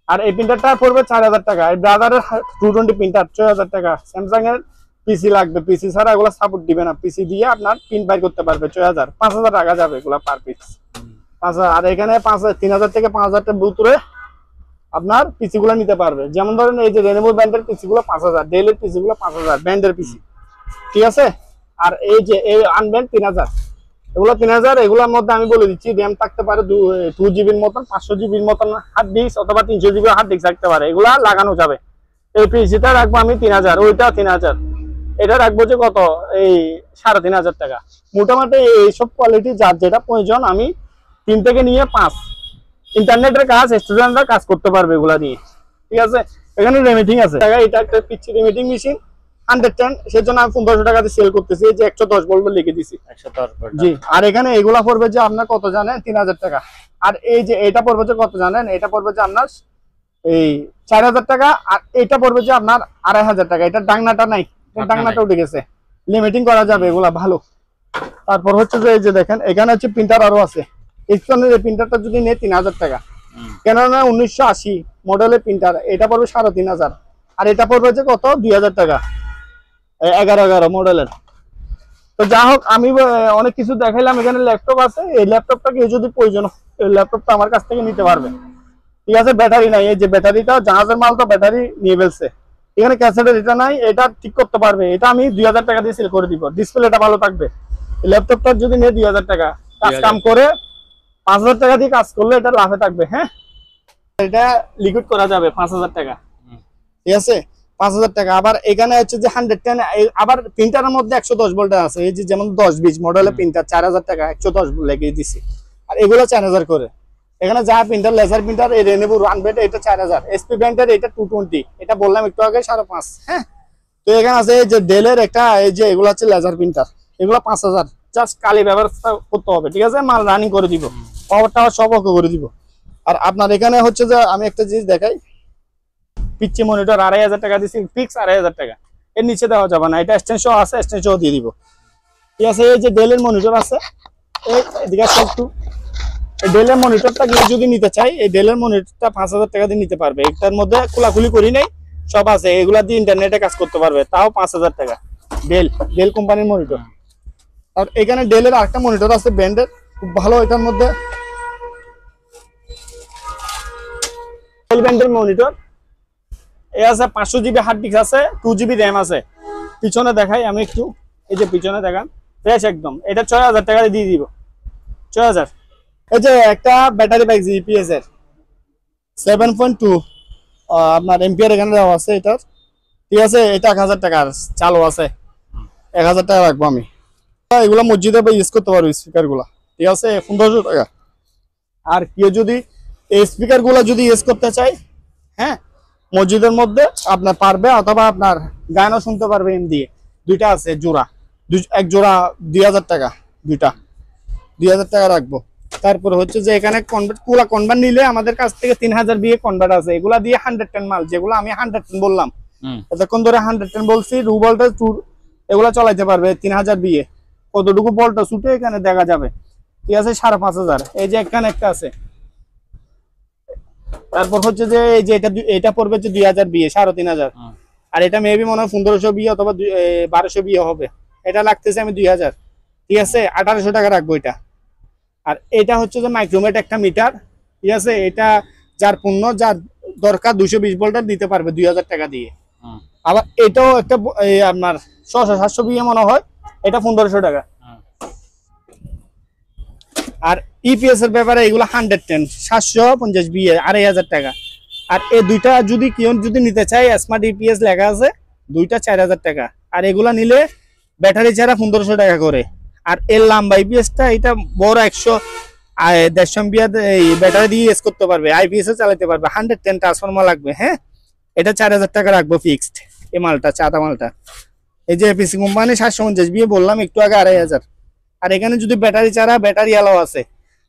আর এই প্রিন্টারটা পড়বে 4,000 টাকা। এই ব্রাদারের 220 প্রিন্টার 6,000 টাকা। স্যামসাং এর পিসি লাগবে, পিসি ছাড়া এগুলো সাপোর্ট দিবে না। পিসি দিয়ে আপনার প্রিন্ট বাইর করতে পারবে 6,000, 5,000 টাকা যাবে এগুলা পার পিস, 5,000। আর এখানে 3,000 থেকে 5,000 টাকা ভিতরে আপনার পিসি গুলো নিতে পারবে। যেমন ধরেন এই যে রেনেবো ব্র্যান্ডের পিসি গুলো 5,000, ডেলের পিসি গুলো 5,000, ব্র্যান্ডের পিসি, ঠিক আছে। আর এই যে এই আনব্র্যান্ড 3,000, এগুলো 3,000। এগুলোর মধ্যে আমি বলে দিচ্ছি র্যাম থাকতে পারে 2 জিবির মতন, 500 জিবির মতন হার্ড ডিস্ক, অথবা 300 জিবি হার্ড ডিস্ক থাকতে পারে, এগুলা লাগানো যাবে। এই পিসিটা রাখবো আমি 3,000, ওইটাও 3,000। এটা রাখবো যে কত, এই 3,500 টাকা। মোটামুটি এইসব কোয়ালিটি যার যেটা প্রয়োজন, আমি 3 থেকে নিয়ে 5 ইন্টারনেটের কাজ স্টুডেন্টরা কাজ করতে পারবে এগুলা নিয়ে, ঠিক আছে। এখানে রেমিটিং আছে, এটা একটা পিচ্ছি রেমিটিং মেশিন 110, সেজন্য আমি 1,500 টাকা দিয়ে সেল করতেছি। এই যে 110 ভোল্ট লিখে দিছি, 110 ভোল্ট। জি। আর এখানে এগুলা পড়বে যে আপনার কত জানেন, 3,000 টাকা। আর এই যে এটা পড়বে যে কত জানেন, এটা পড়বে যে আপনার এই 4000 টাকা। আর এটা পড়বে যে আপনার 2500 টাকা। এটা ডাংনাটা নাই, ডাংনাটা উঠে গেছে, লিমিটিং করা যাবে, এগুলা ভালো। তারপর হচ্ছে যে এই যে দেখেন এখানে হচ্ছে প্রিন্টার আরো আছে। এই প্রিন্টারটা যদি নেয় 3000 টাকা, কেননা 1980 মডেলের প্রিন্টার, এটা পড়বে 3500। আর এটা পড়বে যে কত 2000 টাকা, 11 মডেলের। তো যা হোক, আমি অনেক কিছু দেখাইলাম। এখানে ল্যাপটপ আছে, এই ল্যাপটপটা কেউ যদি প্রয়োজন, এই ল্যাপটপটা আমার কাছ থেকে নিতে পারবে, ঠিক আছে। ব্যাটারি নাই, এই যে ব্যাটারিটা জাহাজের মাল তো ব্যাটারি নিয়ে ফেলছে। এখানে ক্যাসেটের এটা নাই, এটা ঠিক করতে পারবে, এটা আমি 2000 টাকা দিয়ে সেল করে দিব। ডিসপ্লেটা ভালো থাকবে। ল্যাপটপটা যদি নিয়ে 2000 টাকা, কাজ কাম করে 5000 টাকা দিয়ে কাজ করলে এটা লাভে থাকবে। হ্যাঁ, এটা লিকুইড করা যাবে 5000 টাকা, ঠিক আছে, 5000 টাকা। আবার এখানে হচ্ছে যে 110, আবার প্রিন্টারের মধ্যে 110 ভোল্টের আছে। এই যে যেমন 10-20 মডেলের প্রিন্টার 4000 টাকা 110 ভোল্ট লাগিয়ে দিছি। আর এগুলো 4000 করে। এখানে যা প্রিন্টার, লেজার প্রিন্টার, এই রেনেবো রানবেট, এটা 4000। এসপি ব্র্যান্ডের এটা 220, এটা বললাম একটু আগে 5.5। হ্যাঁ, তো এখানে আছে এই যে ডেলের একটা, এই যে এগুলো হচ্ছে লেজার প্রিন্টার, এগুলো 5000। জাস্ট কালি ব্যবস্থা করতে হবে, ঠিক আছে, মাল রানিং করে দিব, পাওয়ার টাওয়ার সব ওকে করে দিব। আর আপনার এখানে হচ্ছে যে আমি একটা জিনিস দেখাই, পিচ্ছি মনিটর 2500 টাকা দিচ্ছি, ফিক্স 2500 টাকা, এর নিচে দেওয়া যাবে না। এটা এক্সটেনশন আছে, এক্সটেনশন দিয়ে দিব, ঠিক আছে। এই যে ডেলের মনিটর আছে, এদিকে একটু, এই ডেলের মনিটরটা যদি নিতে চাই, এই ডেলের মনিটরটা 5000 টাকা দিয়ে নিতে পারবে। এটার মধ্যে খোলাখুলি করি নাই, সব আছে, এগুলা দিয়ে ইন্টারনেটে কাজ করতে পারবে, তাও 5000 টাকা। ডেল কোম্পানির মনিটর। আর এখানে ডেলের আরেকটা মনিটর আছে ব্র্যান্ডের, খুব ভালো। এটার মধ্যে ডেল ব্র্যান্ডের মনিটর, এ আছে 500 জিবি হার্ড ডিস্ক আছে, 2 জিবি র্যাম আছে। পিছনে দেখাই আমি একটু, এই যে পিছনে দেখান, ফ্রেশ একদম। এটা 6000 টাকা দিয়ে দিব, 6000। এই যে একটা ব্যাটারি ব্যাগ জিপিএস এর 7.2 আপনার এম্পিয়ার এখানে দেওয়া আছে এটার, ঠিক আছে। এটা 1000 টাকার চালু আছে, 1000 টাকা রাখবো আমি। এগুলো মসজিদে ইউজ করতে পারবো, স্পিকার গুলা, ঠিক আছে, 1500 টাকা। আর কেউ যদি এই স্পিকার গুলা যদি ইউজ করতে চাই, হ্যাঁ, মসজিদের মধ্যে আপনার পারবে, অথবা আপনার গানও শুনতে পারবে এম দিয়ে। দুইটা আছে জোড়া, এক জোড়া 2000 টাকা, দুইটা 2000 টাকা রাখবো। তারপরে হচ্ছে যে এখানে কনভার্ট নিলে আমাদের কাছ থেকে 3000 বিয়ে কনভার্ট আছে, এগুলা দিয়ে 110 মাল, যেগুলো আমি 110 বললাম এতক্ষণ ধরে 110 বলছি, 2 ভোল্টের এগুলা চালাইতে পারবে 3000 বিয়ে। কতটুকু ভোল্ট ছুটে এখানে দেখা যাবে, ঠিক আছে, 5500। এই যে এখানে একটা আছে। তারপর হচ্ছে যে এই যে এটা পড়বে যে 2000 বিয়ে, 3500। আর এটা মেবি মনে হয় 1500 বিয়ে অথবা 1200 বিয়ে হবে। এটা লাগতেছে আমি 2000, ঠিক আছে, 1800 টাকা রাখবো এটা। আর এটা হচ্ছে যে মাইক্রোমেট একটা মিটার, ঠিক আছে, এটা যার পূর্ণ, যার দরকার 220 ভোল্টের দিতে পারবে 2000 টাকা দিয়ে। আবার এটাও একটা আপনার 600-700 বিয়ে মনে হয়, এটা 1500 টাকা। আর ইপিএস এর ব্যাপারে এগুলো 110, 750 বিয়ে 2500 টাকা। আর এই দুইটা যদি কেউ যদি নিতে চাই, স্মার্ট ইপিএস লেখা আছে, দুইটা 4000 টাকা। আর এগুলা নিলে ব্যাটারি ছাড়া 1500 টাকা করে। আর এর লম্বা ইপিএসটা, এটা বড় 150 এম্পিয়ার ব্যাটারি দিয়ে ইউজ করতে পারবে, আইপিএস এ চালাতে পারবে, 110 ট্রান্সফরমার লাগবে। হ্যাঁ, এটা 4000 টাকা রাখবো ফিক্সড, এই মালটা, চাঁদা মালটা। এই যে এপিসি কোম্পানি 750 বিয়ে বললাম একটু আগে 2500। আর এখানে যদি ব্যাটারি ছাড়া, ব্যাটারি আলো আছে,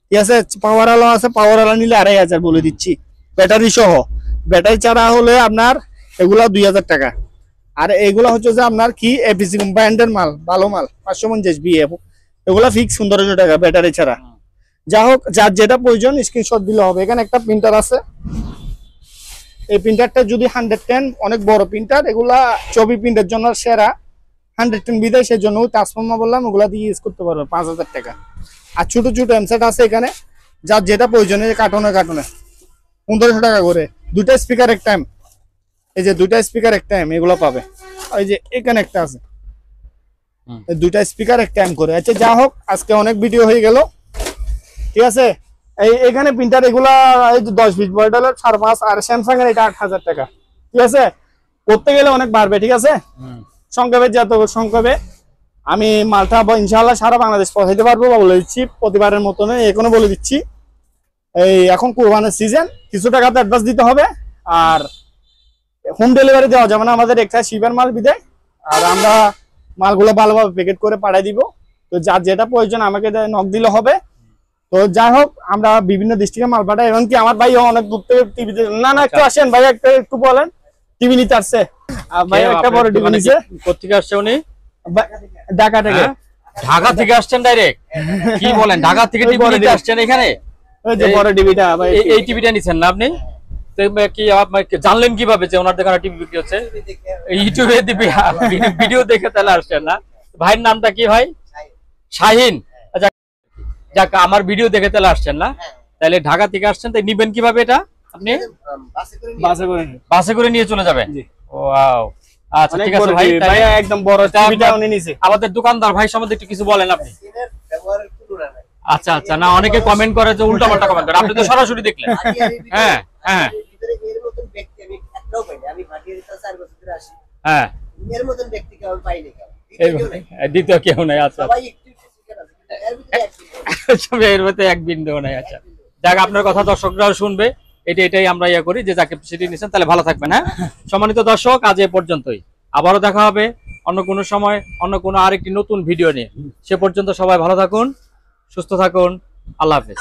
ঠিক আছে, পাওয়ার আলো আছে, পাওয়ার আলো নিলে 2500 বলে দিচ্ছি, ব্যাটারি সহ। ব্যাটারি ছাড়া হলে আপনার এগুলা 2000 টাকা। আর এগুলা হচ্ছে যে আপনার কি এপিসি ব্র্যান্ডের মাল, ভালো মাল, 550 বিয়ে, এগুলা ফিক্স 1500 টাকা ব্যাটারি ছাড়া। যা হোক, যার যেটা প্রয়োজন স্ক্রিনশট দিলে হবে। এখানে একটা প্রিন্টার আছে, এই প্রিন্টারটা যদি 110, অনেক বড় প্রিন্টার, এগুলা ছবি প্রিন্টের জন্য সেরা। 110 বিদেশ, সেই জন্য ট্রান্সফর্মার বললাম, ওগুলা দিয়ে ইউজ করতে পারবে, 5000 টাকা। আর ছোট ছোট এমসেট আছে এখানে, যার যেটা প্রয়োজনে, কার্টুনে 1500 টাকা করে। দুইটা স্পিকার এক টাইম, এই যে দুইটা স্পিকার এক টাইম, এগুলো পাবে। ওই যে এখানে একটা আছে, দুইটা স্পিকার এক টাইম করে। আচ্ছা, যা হোক, আজকে অনেক ভিডিও হয়ে গেল, ঠিক আছে। এখানে প্রিন্টার এগুলা 10-20 মডেলের 5.5। আর স্যামসাং এর এটা 8000 টাকা, ঠিক আছে। করতে গেলে অনেক বাড়বে, ঠিক আছে। সংক্ষেপে যত সংক্ষেপে আমি মালটা ইনশাআল্লাহ সারা বাংলাদেশ পৌঁছাইতে পারবো, বলে দিচ্ছি, প্রতিবারের মতন এখনো বলে দিচ্ছি। এই এখন কুরবানের সিজন, কিছু টাকা তো অ্যাডভান্স দিতে হবে। আর হোম ডেলিভারি দেওয়া যাবে না, আমাদের একটা শিবের মাল বিদায়। আর আমরা মালগুলো ভালোভাবে প্যাকেট করে পাঠিয়ে দিব। তো যার যেটা প্রয়োজন আমাকে নক দিলে হবে। তো যাই হোক আমরা বিভিন্ন ডিস্ট্রিক্টে মাল পাঠাই, এবং কি আমার ভাই অনেক দূর থেকে টিভিতে না একটু আসেন ভাই, একটু বলেন টিভি নিতে আসছে ভাই, একটা বড় টিভি নিছে। কোথা থেকে আসছে উনি? ঢাকা থেকে। ঢাকা থেকে আসছেন ডাইরেক্ট? কি বলেন, ঢাকা থেকে টিভি নিতে আসছেন এখানে? ওই যে বড় টিভিটা ভাই, এই টিভিটা নিছেন না আপনি? কি জানলেন কিভাবে যে ওনার দোকানে টিভি বিক্রি হচ্ছে? ইউটিউবে ভিডিও দেখে তাহলে আসছেন না? ভাইয়ের নামটা কি ভাই? শাহিন। আচ্ছা যাক, আমার ভিডিও দেখে তাহলে আসছেন না? তাহলে ঢাকা থেকে আসছেন, তাই নিবেন কিভাবে এটা আপনি? বাসে করে নিয়ে চলে যাবেন? ওয়াও, আচ্ছা ঠিক আছে ভাই, ভাই একদম বড় টিভিটা উনি নিছে। আমাদের দোকানদার ভাই সম্বন্ধে একটু কিছু বলেন আপনি। আচ্ছা আচ্ছা, না অনেকে কমেন্ট করে যে উল্টা পাল্টা কমেন্ট করে, আপনি তো সরাসরি দেখলেন। হ্যাঁ হ্যাঁ হ্যাঁ, দ্বিতীয় কেউ নাই। আচ্ছা এর মধ্যে এক বিন্দু নাই। আচ্ছা যাক, আপনার কথা দর্শকরাও শুনবে, এটাই আমরা ইয়া করি যে যাকে সেটি নিছেন তাহলে ভালো থাকবেন। হ্যাঁ সম্মানিত দর্শক, আজ এ পর্যন্তই, আবারও দেখা হবে অন্য কোনো সময় অন্য কোনো আরেকটি নতুন ভিডিও নিয়ে। সে পর্যন্ত সবাই ভালো থাকুন, সুস্থ থাকুন, আল্লাহ হাফেজ।